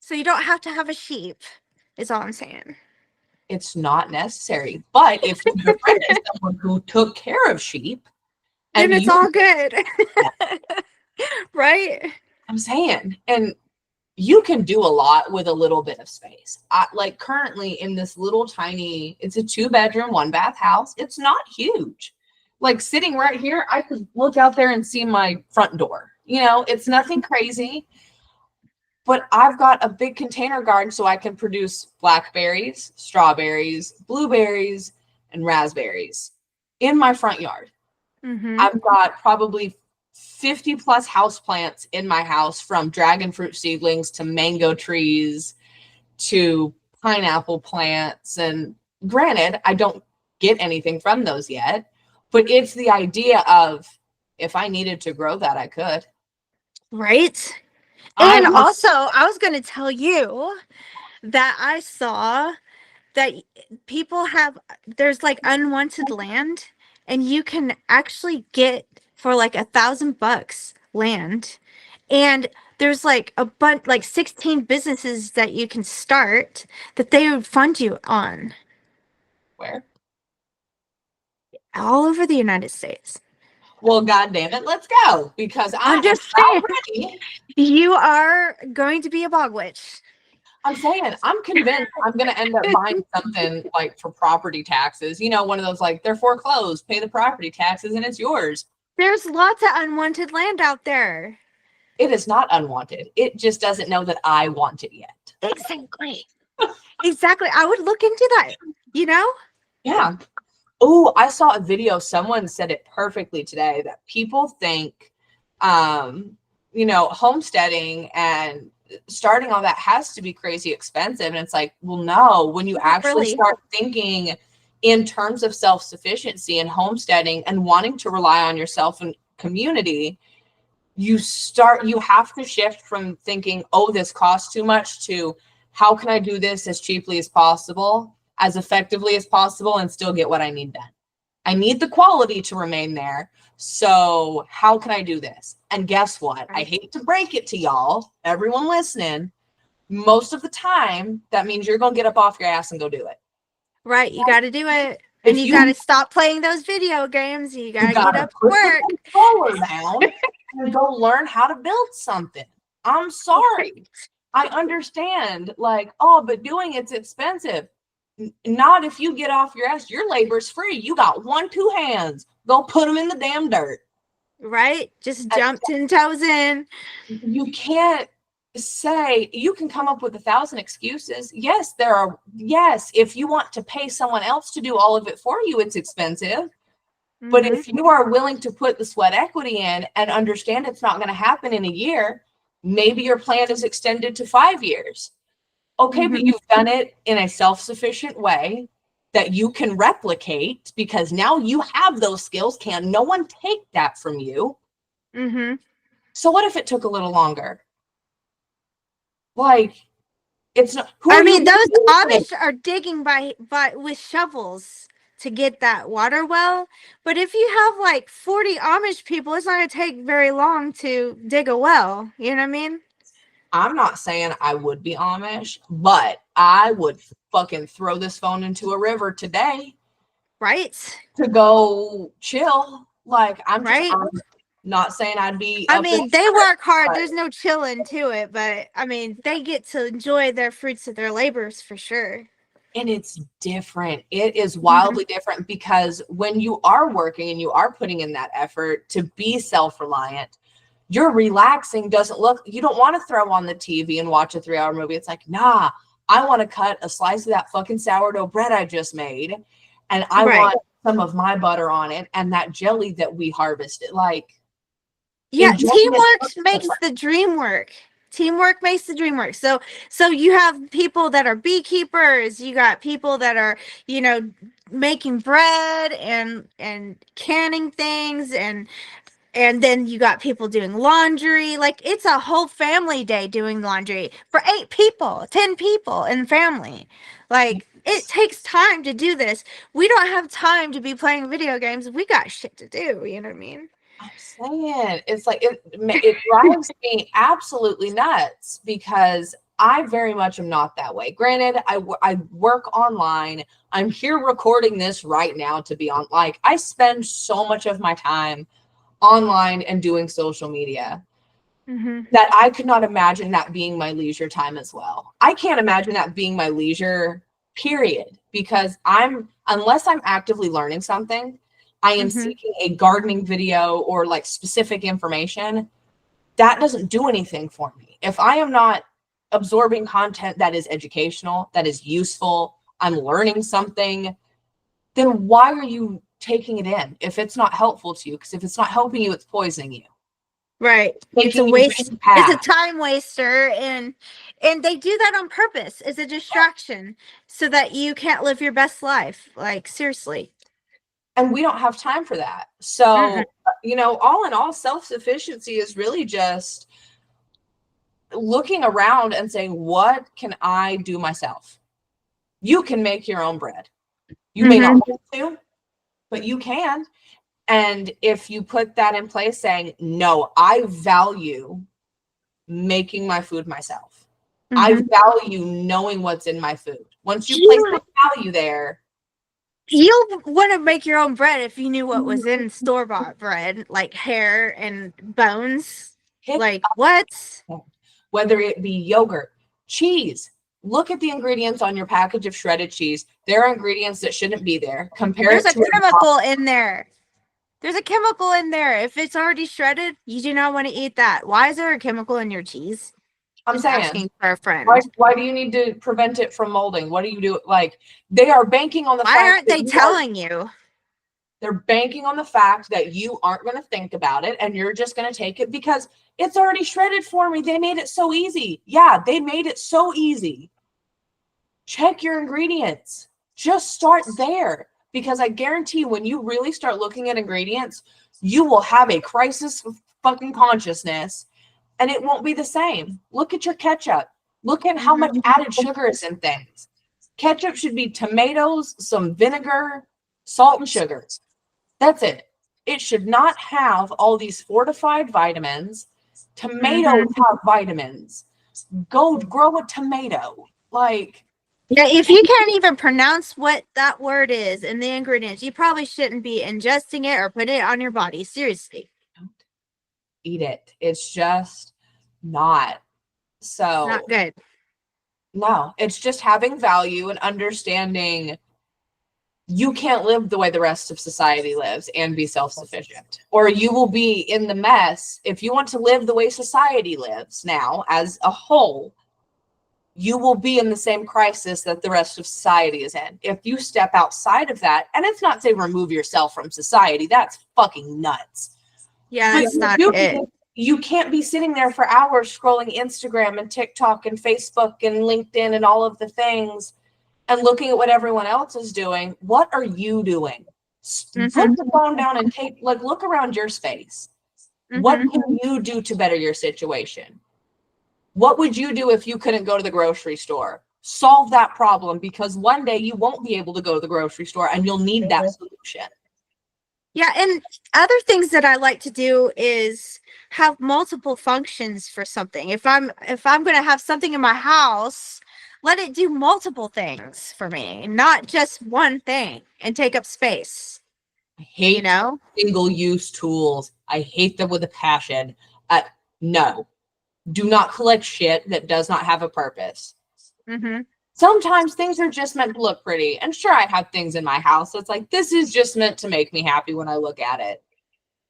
So you don't have to have a sheep, is all I'm saying. It's not necessary. But if you befriended someone who took care of sheep, then it's all good. Right? I'm saying. And you can do a lot with a little bit of space. Like currently in this little tiny, it's a 2-bedroom, 1-bath house. It's not huge. Like sitting right here, I could look out there and see my front door. You know, it's nothing crazy. But I've got a big container garden so I can produce blackberries, strawberries, blueberries, and raspberries in my front yard. I've got probably 50 plus houseplants in my house, from dragon fruit seedlings to mango trees to pineapple plants. And granted, I don't get anything from those yet, but it's the idea of if I needed to grow that, I could. Right? And also, I was going to tell you that I saw that people there's like unwanted land, and you can actually get for like $1,000 land. And there's like a bunch, like 16 businesses that you can start that they would fund you on. Where? All over the United States. Well, God damn it, let's go, because I'm just saying, ready. You are going to be a bog witch. I'm saying, I'm convinced I'm going to end up buying something like for property taxes. You know, one of those like, they're foreclosed, pay the property taxes and it's yours. There's lots of unwanted land out there. It is not unwanted. It just doesn't know that I want it yet. Exactly. Exactly. I would look into that, you know? Yeah. Oh, I saw a video. Someone said it perfectly today that people think, you know, homesteading and starting all that has to be crazy expensive. And it's like, well, no, when you actually start thinking in terms of self-sufficiency and homesteading and wanting to rely on yourself and community, you have to shift from thinking, oh, this costs too much, to how can I do this as cheaply as possible, as effectively as possible, and still get what I need done. I need the quality to remain there. So how can I do this? And guess what? I hate to break it to y'all, everyone listening, most of the time, that means you're going to get up off your ass and go do it. Right. You got to do it. And you got to stop playing those video games. You got to get up to work. Put the controller down and go learn how to build something. I'm sorry. I understand. Like, oh, but doing it's expensive. Not if you get off your ass. Your labor's free. You got 1-2 hands. Go put them in the damn dirt. Right? Just jump 10 toes in. You can't say, you can come up with 1,000 excuses. Yes, there are. Yes, if you want to pay someone else to do all of it for you, it's expensive. But if you are willing to put the sweat equity in and understand it's not going to happen in a year, maybe your plan is extended to 5 years. Okay, but you've done it in a self-sufficient way that you can replicate, because now you have those skills. Can no one take that from you? So what if it took a little longer? Like, it's not. I mean, those Amish are digging by with shovels to get that water well. But if you have like 40 Amish people, it's not going to take very long to dig a well. You know what I mean? I'm not saying I would be Amish, but I would fucking throw this phone into a river today. Right. To go chill. Like, I'm not saying I'd be. I mean, they work hard. There's no chilling to it, but I mean, they get to enjoy their fruits of their labors for sure. And it's different. It is wildly different, because when you are working and you are putting in that effort to be self-reliant, you're relaxing. You don't want to throw on the TV and watch a 3-hour movie. It's like, nah, I want to cut a slice of that fucking sourdough bread I just made. And I want some of my butter on it and that jelly that we harvested. Like, yeah, teamwork makes the dream work. Teamwork makes the dream work. So you have people that are beekeepers. You got people that are, making bread and canning things, and then you got people doing laundry. Like, it's a whole family day doing laundry for 8 people, 10 people in family. Like, it takes time to do this. We don't have time to be playing video games. We got shit to do. You know what I mean? I'm saying, it's like, it drives me absolutely nuts, because I very much am not that way. Granted, I work online. I'm here recording this right now to be on. Like, I spend so much of my time online and doing social media that I could not imagine that being my leisure time as well. I can't imagine that being my leisure, period, because unless I'm actively learning something, I am seeking a gardening video or like specific information. That doesn't do anything for me. If I am not absorbing content that is educational, that is useful, I'm learning something, then why are you taking it in if it's not helpful to you? Because if it's not helping you, it's poisoning you. Right. It's a waste. It's a time waster, and they do that on purpose as a distraction so that you can't live your best life. Like, seriously. And we don't have time for that. So, all in all, self-sufficiency is really just looking around and saying, what can I do myself? You can make your own bread. You may not want to, but you can. And if you put that in place, saying, no, I value making my food myself. I value knowing what's in my food. Once you place that value there, you'll want to make your own bread if you knew what was in store-bought bread, like hair and bones. Like, what? Whether it be yogurt, cheese. Look at the ingredients on your package of shredded cheese. There are ingredients that shouldn't be there. There's a chemical in there. There's a chemical in there. If it's already shredded, you do not want to eat that. Why is there a chemical in your cheese? I'm saying, asking for a friend. Why do you need to prevent it from molding? What do you do? Like, they are banking on the fact. Why aren't they telling you? They're banking on the fact that you aren't going to think about it and you're just going to take it because it's already shredded for me. They made it so easy. Yeah, they made it so easy. Check your ingredients. Just start there, because I guarantee when you really start looking at ingredients, you will have a crisis of fucking consciousness. And it won't be the same. Look at your ketchup. Look at how much added sugar is in things. Ketchup should be tomatoes, some vinegar, salt, and sugar. That's it. It should not have all these fortified vitamins. Tomatoes have vitamins. Go grow a tomato. Like, yeah, if you can't even pronounce what that word is and the ingredients, you probably shouldn't be ingesting it or putting it on your body. Seriously. Eat it. It's just not. So not good. No, it's just having value and understanding you can't live the way the rest of society lives and be self-sufficient, or you will be in the mess. If you want to live the way society lives now as a whole, you will be in the same crisis that the rest of society is in. If you step outside of that, and it's not say remove yourself from society, that's fucking nuts. Yeah, that's not it. You can't be sitting there for hours scrolling Instagram and TikTok and Facebook and LinkedIn and all of the things and looking at what everyone else is doing. What are you doing? Put the phone down and look around your space. What can you do to better your situation? What would you do if you couldn't go to the grocery store? Solve that problem, because one day you won't be able to go to the grocery store and you'll need that solution. Yeah, and other things that I like to do is have multiple functions for something. If I'm going to have something in my house, let it do multiple things for me, not just one thing and take up space. I hate single-use tools. I hate them with a passion. No, do not collect shit that does not have a purpose. Sometimes things are just meant to look pretty. And sure, I have things in my house that's like, this is just meant to make me happy when I look at it.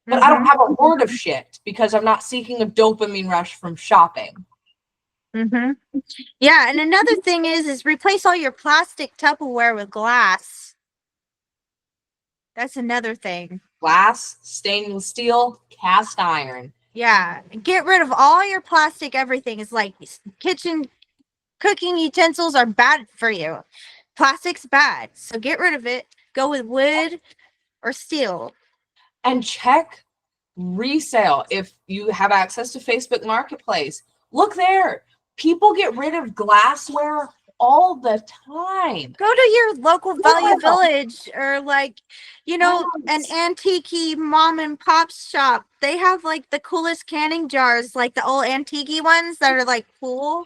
But I don't have a hoard of shit because I'm not seeking a dopamine rush from shopping. Yeah, and another thing is replace all your plastic Tupperware with glass. That's another thing. Glass, stainless steel, cast iron. Yeah, get rid of all your plastic. Everything is like kitchen cooking utensils are bad for you. Plastic's bad, so get rid of it. Go with wood or steel. And check resale. If you have access to Facebook Marketplace, look there. People get rid of glassware all the time. Go to your local Value Village or an antique mom and pop shop. They have like the coolest canning jars, like the old antique ones that are like cool.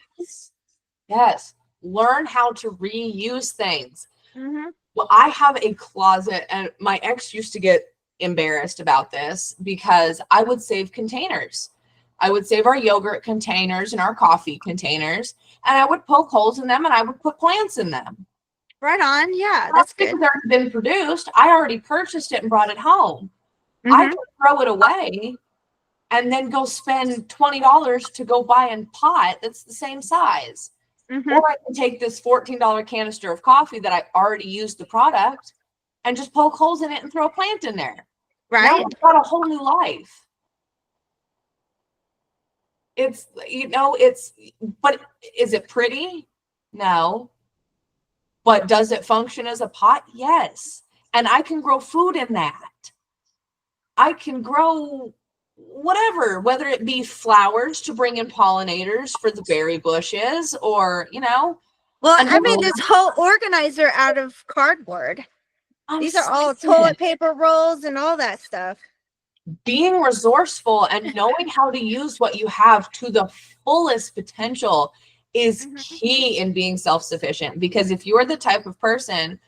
Yes. Learn how to reuse things. Well, I have a closet, and my ex used to get embarrassed about this because I would save containers. I would save our yogurt containers and our coffee containers, and I would poke holes in them and I would put plants in them. Right on. Yeah, that's good. It's already been produced. I already purchased it and brought it home. I can throw it away and then go spend $20 to go buy a pot that's the same size. Or I can take this $14 canister of coffee that I already used the product and just poke holes in it and throw a plant in there. Right. Now I've got a whole new life. But is it pretty? No. But does it function as a pot? Yes. And I can grow food in that. I can grow whatever, whether it be flowers to bring in pollinators for the berry bushes, or well, I made this whole organizer out of cardboard. These are all toilet paper rolls and all that stuff. Being resourceful and knowing how to use what you have to the fullest potential is key in being self-sufficient. Because if you're the type of person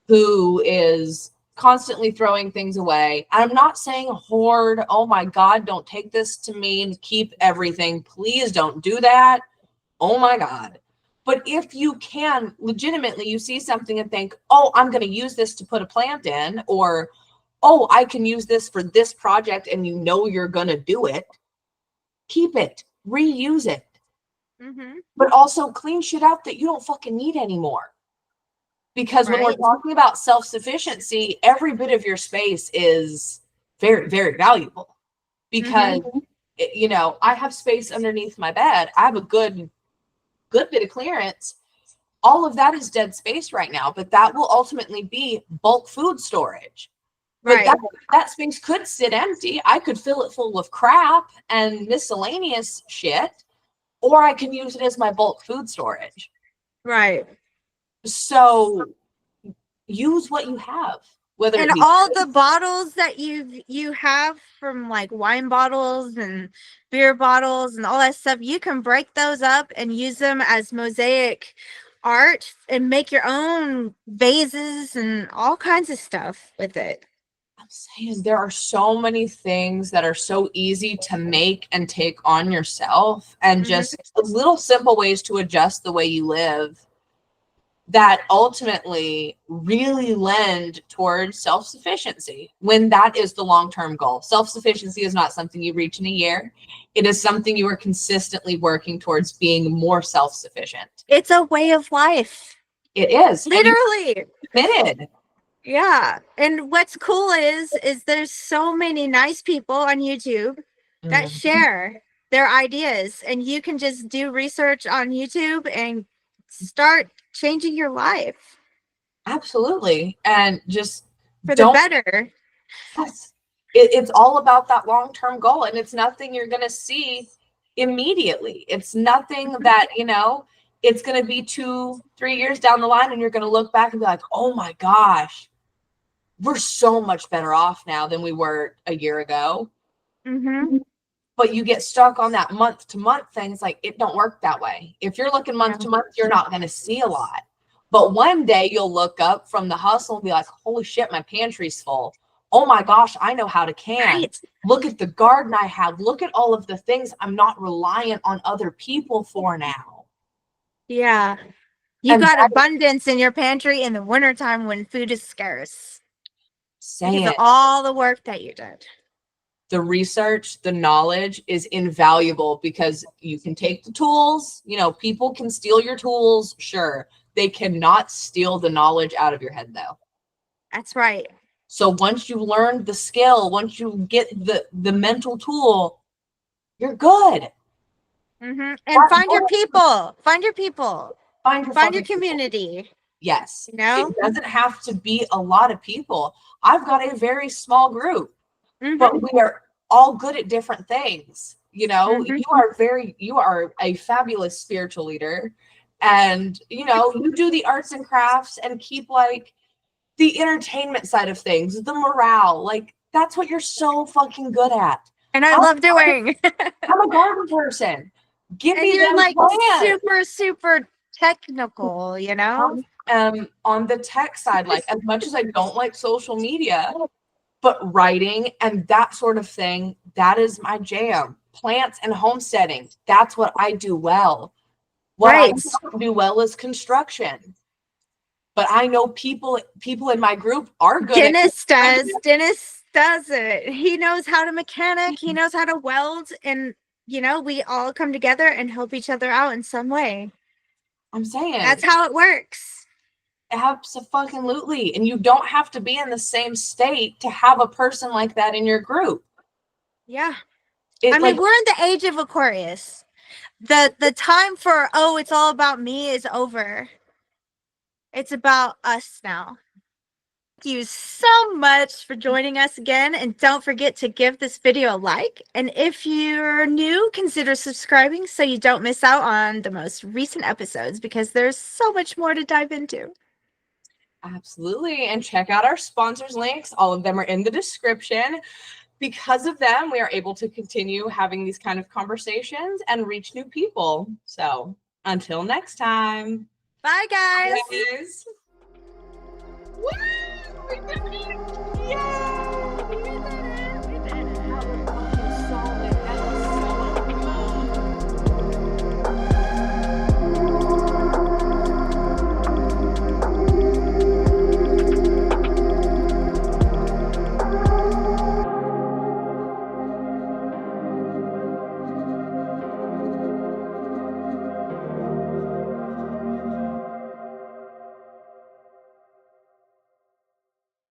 who is constantly throwing things away, I'm not saying hoard, oh my God, don't take this to mean keep everything. Please don't do that. Oh my God. But if you can legitimately, you see something and think, oh, I'm going to use this to put a plant in, or, oh, I can use this for this project, and you know you're going to do it, keep it, reuse it. But also clean shit up that you don't fucking need anymore. Because when we're talking about self-sufficiency, every bit of your space is very, very valuable. Because, I have space underneath my bed. I have a good bit of clearance. All of that is dead space right now, but that will ultimately be bulk food storage. But that space could sit empty. I could fill it full of crap and miscellaneous shit, or I can use it as my bulk food storage. Right. So use what you have. Whether and all the bottles that you have, from like wine bottles and beer bottles and all that stuff, you can break those up and use them as mosaic art and make your own vases and all kinds of stuff with it. I'm saying there are so many things that are so easy to make and take on yourself, and just little simple ways to adjust the way you live that ultimately really lend towards self-sufficiency, when that is the long-term goal. Self-sufficiency is not something you reach in a year. It is something you are consistently working towards being more self-sufficient. It's a way of life. It is. Literally. Committed. Yeah. And what's cool is there's so many nice people on YouTube that share their ideas, and you can just do research on YouTube and start changing your life. Absolutely. And just for the better. Yes. It's all about that long-term goal, and it's nothing you're going to see immediately. It's nothing that, you know, it's going to be 2-3 years down the line and you're going to look back and be like, oh my gosh, we're so much better off now than we were a year ago. But you get stuck on that month-to-month thing. It's like, it don't work that way. If you're looking month-to-month, you're not going to see a lot. But one day you'll look up from the hustle and be like, holy shit, my pantry's full. Oh my gosh, I know how to can. Right. Look at the garden I have. Look at all of the things I'm not reliant on other people for now. Yeah. You got abundance in your pantry in the wintertime when food is scarce. Because of all the work that you did. The research, the knowledge is invaluable, because you can take the tools. You know, people can steal your tools. Sure. They cannot steal the knowledge out of your head, though. That's right. So once you learn the skill, once you get the mental tool, you're good. And find your people. Find your people. Find your community. People. Yes. You know? It doesn't have to be a lot of people. I've got a very small group, but we are all good at different things. You know, you are a fabulous spiritual leader, and, you know, you do the arts and crafts and keep like the entertainment side of things, the morale, like that's what you're so fucking good at. And I love doing. I'm a garden person. Give me you're like plants. super technical, you know? On the tech side, like, as much as I don't like social media, but writing and that sort of thing, that is my jam. Plants and homesteading, that's what I do well. What I don't do well is construction. But I know people in my group are good. Dennis does it. He knows how to mechanic. He knows how to weld. And, you know, we all come together and help each other out in some way. I'm saying. That's how it works. Absolutely. And you don't have to be in the same state to have a person like that in your group. Yeah. I mean, we're in the age of Aquarius. The time for, oh, it's all about me is over. It's about us now. Thank you so much for joining us again. And don't forget to give this video a like. And if you're new, consider subscribing so you don't miss out on the most recent episodes, because there's so much more to dive into. Absolutely. And check out our sponsors links. All of them are in the description. Because of them, we are able to continue having these kind of conversations and reach new people. So until next time. Bye, guys. Bye, guys. Woo! We did it! Yay!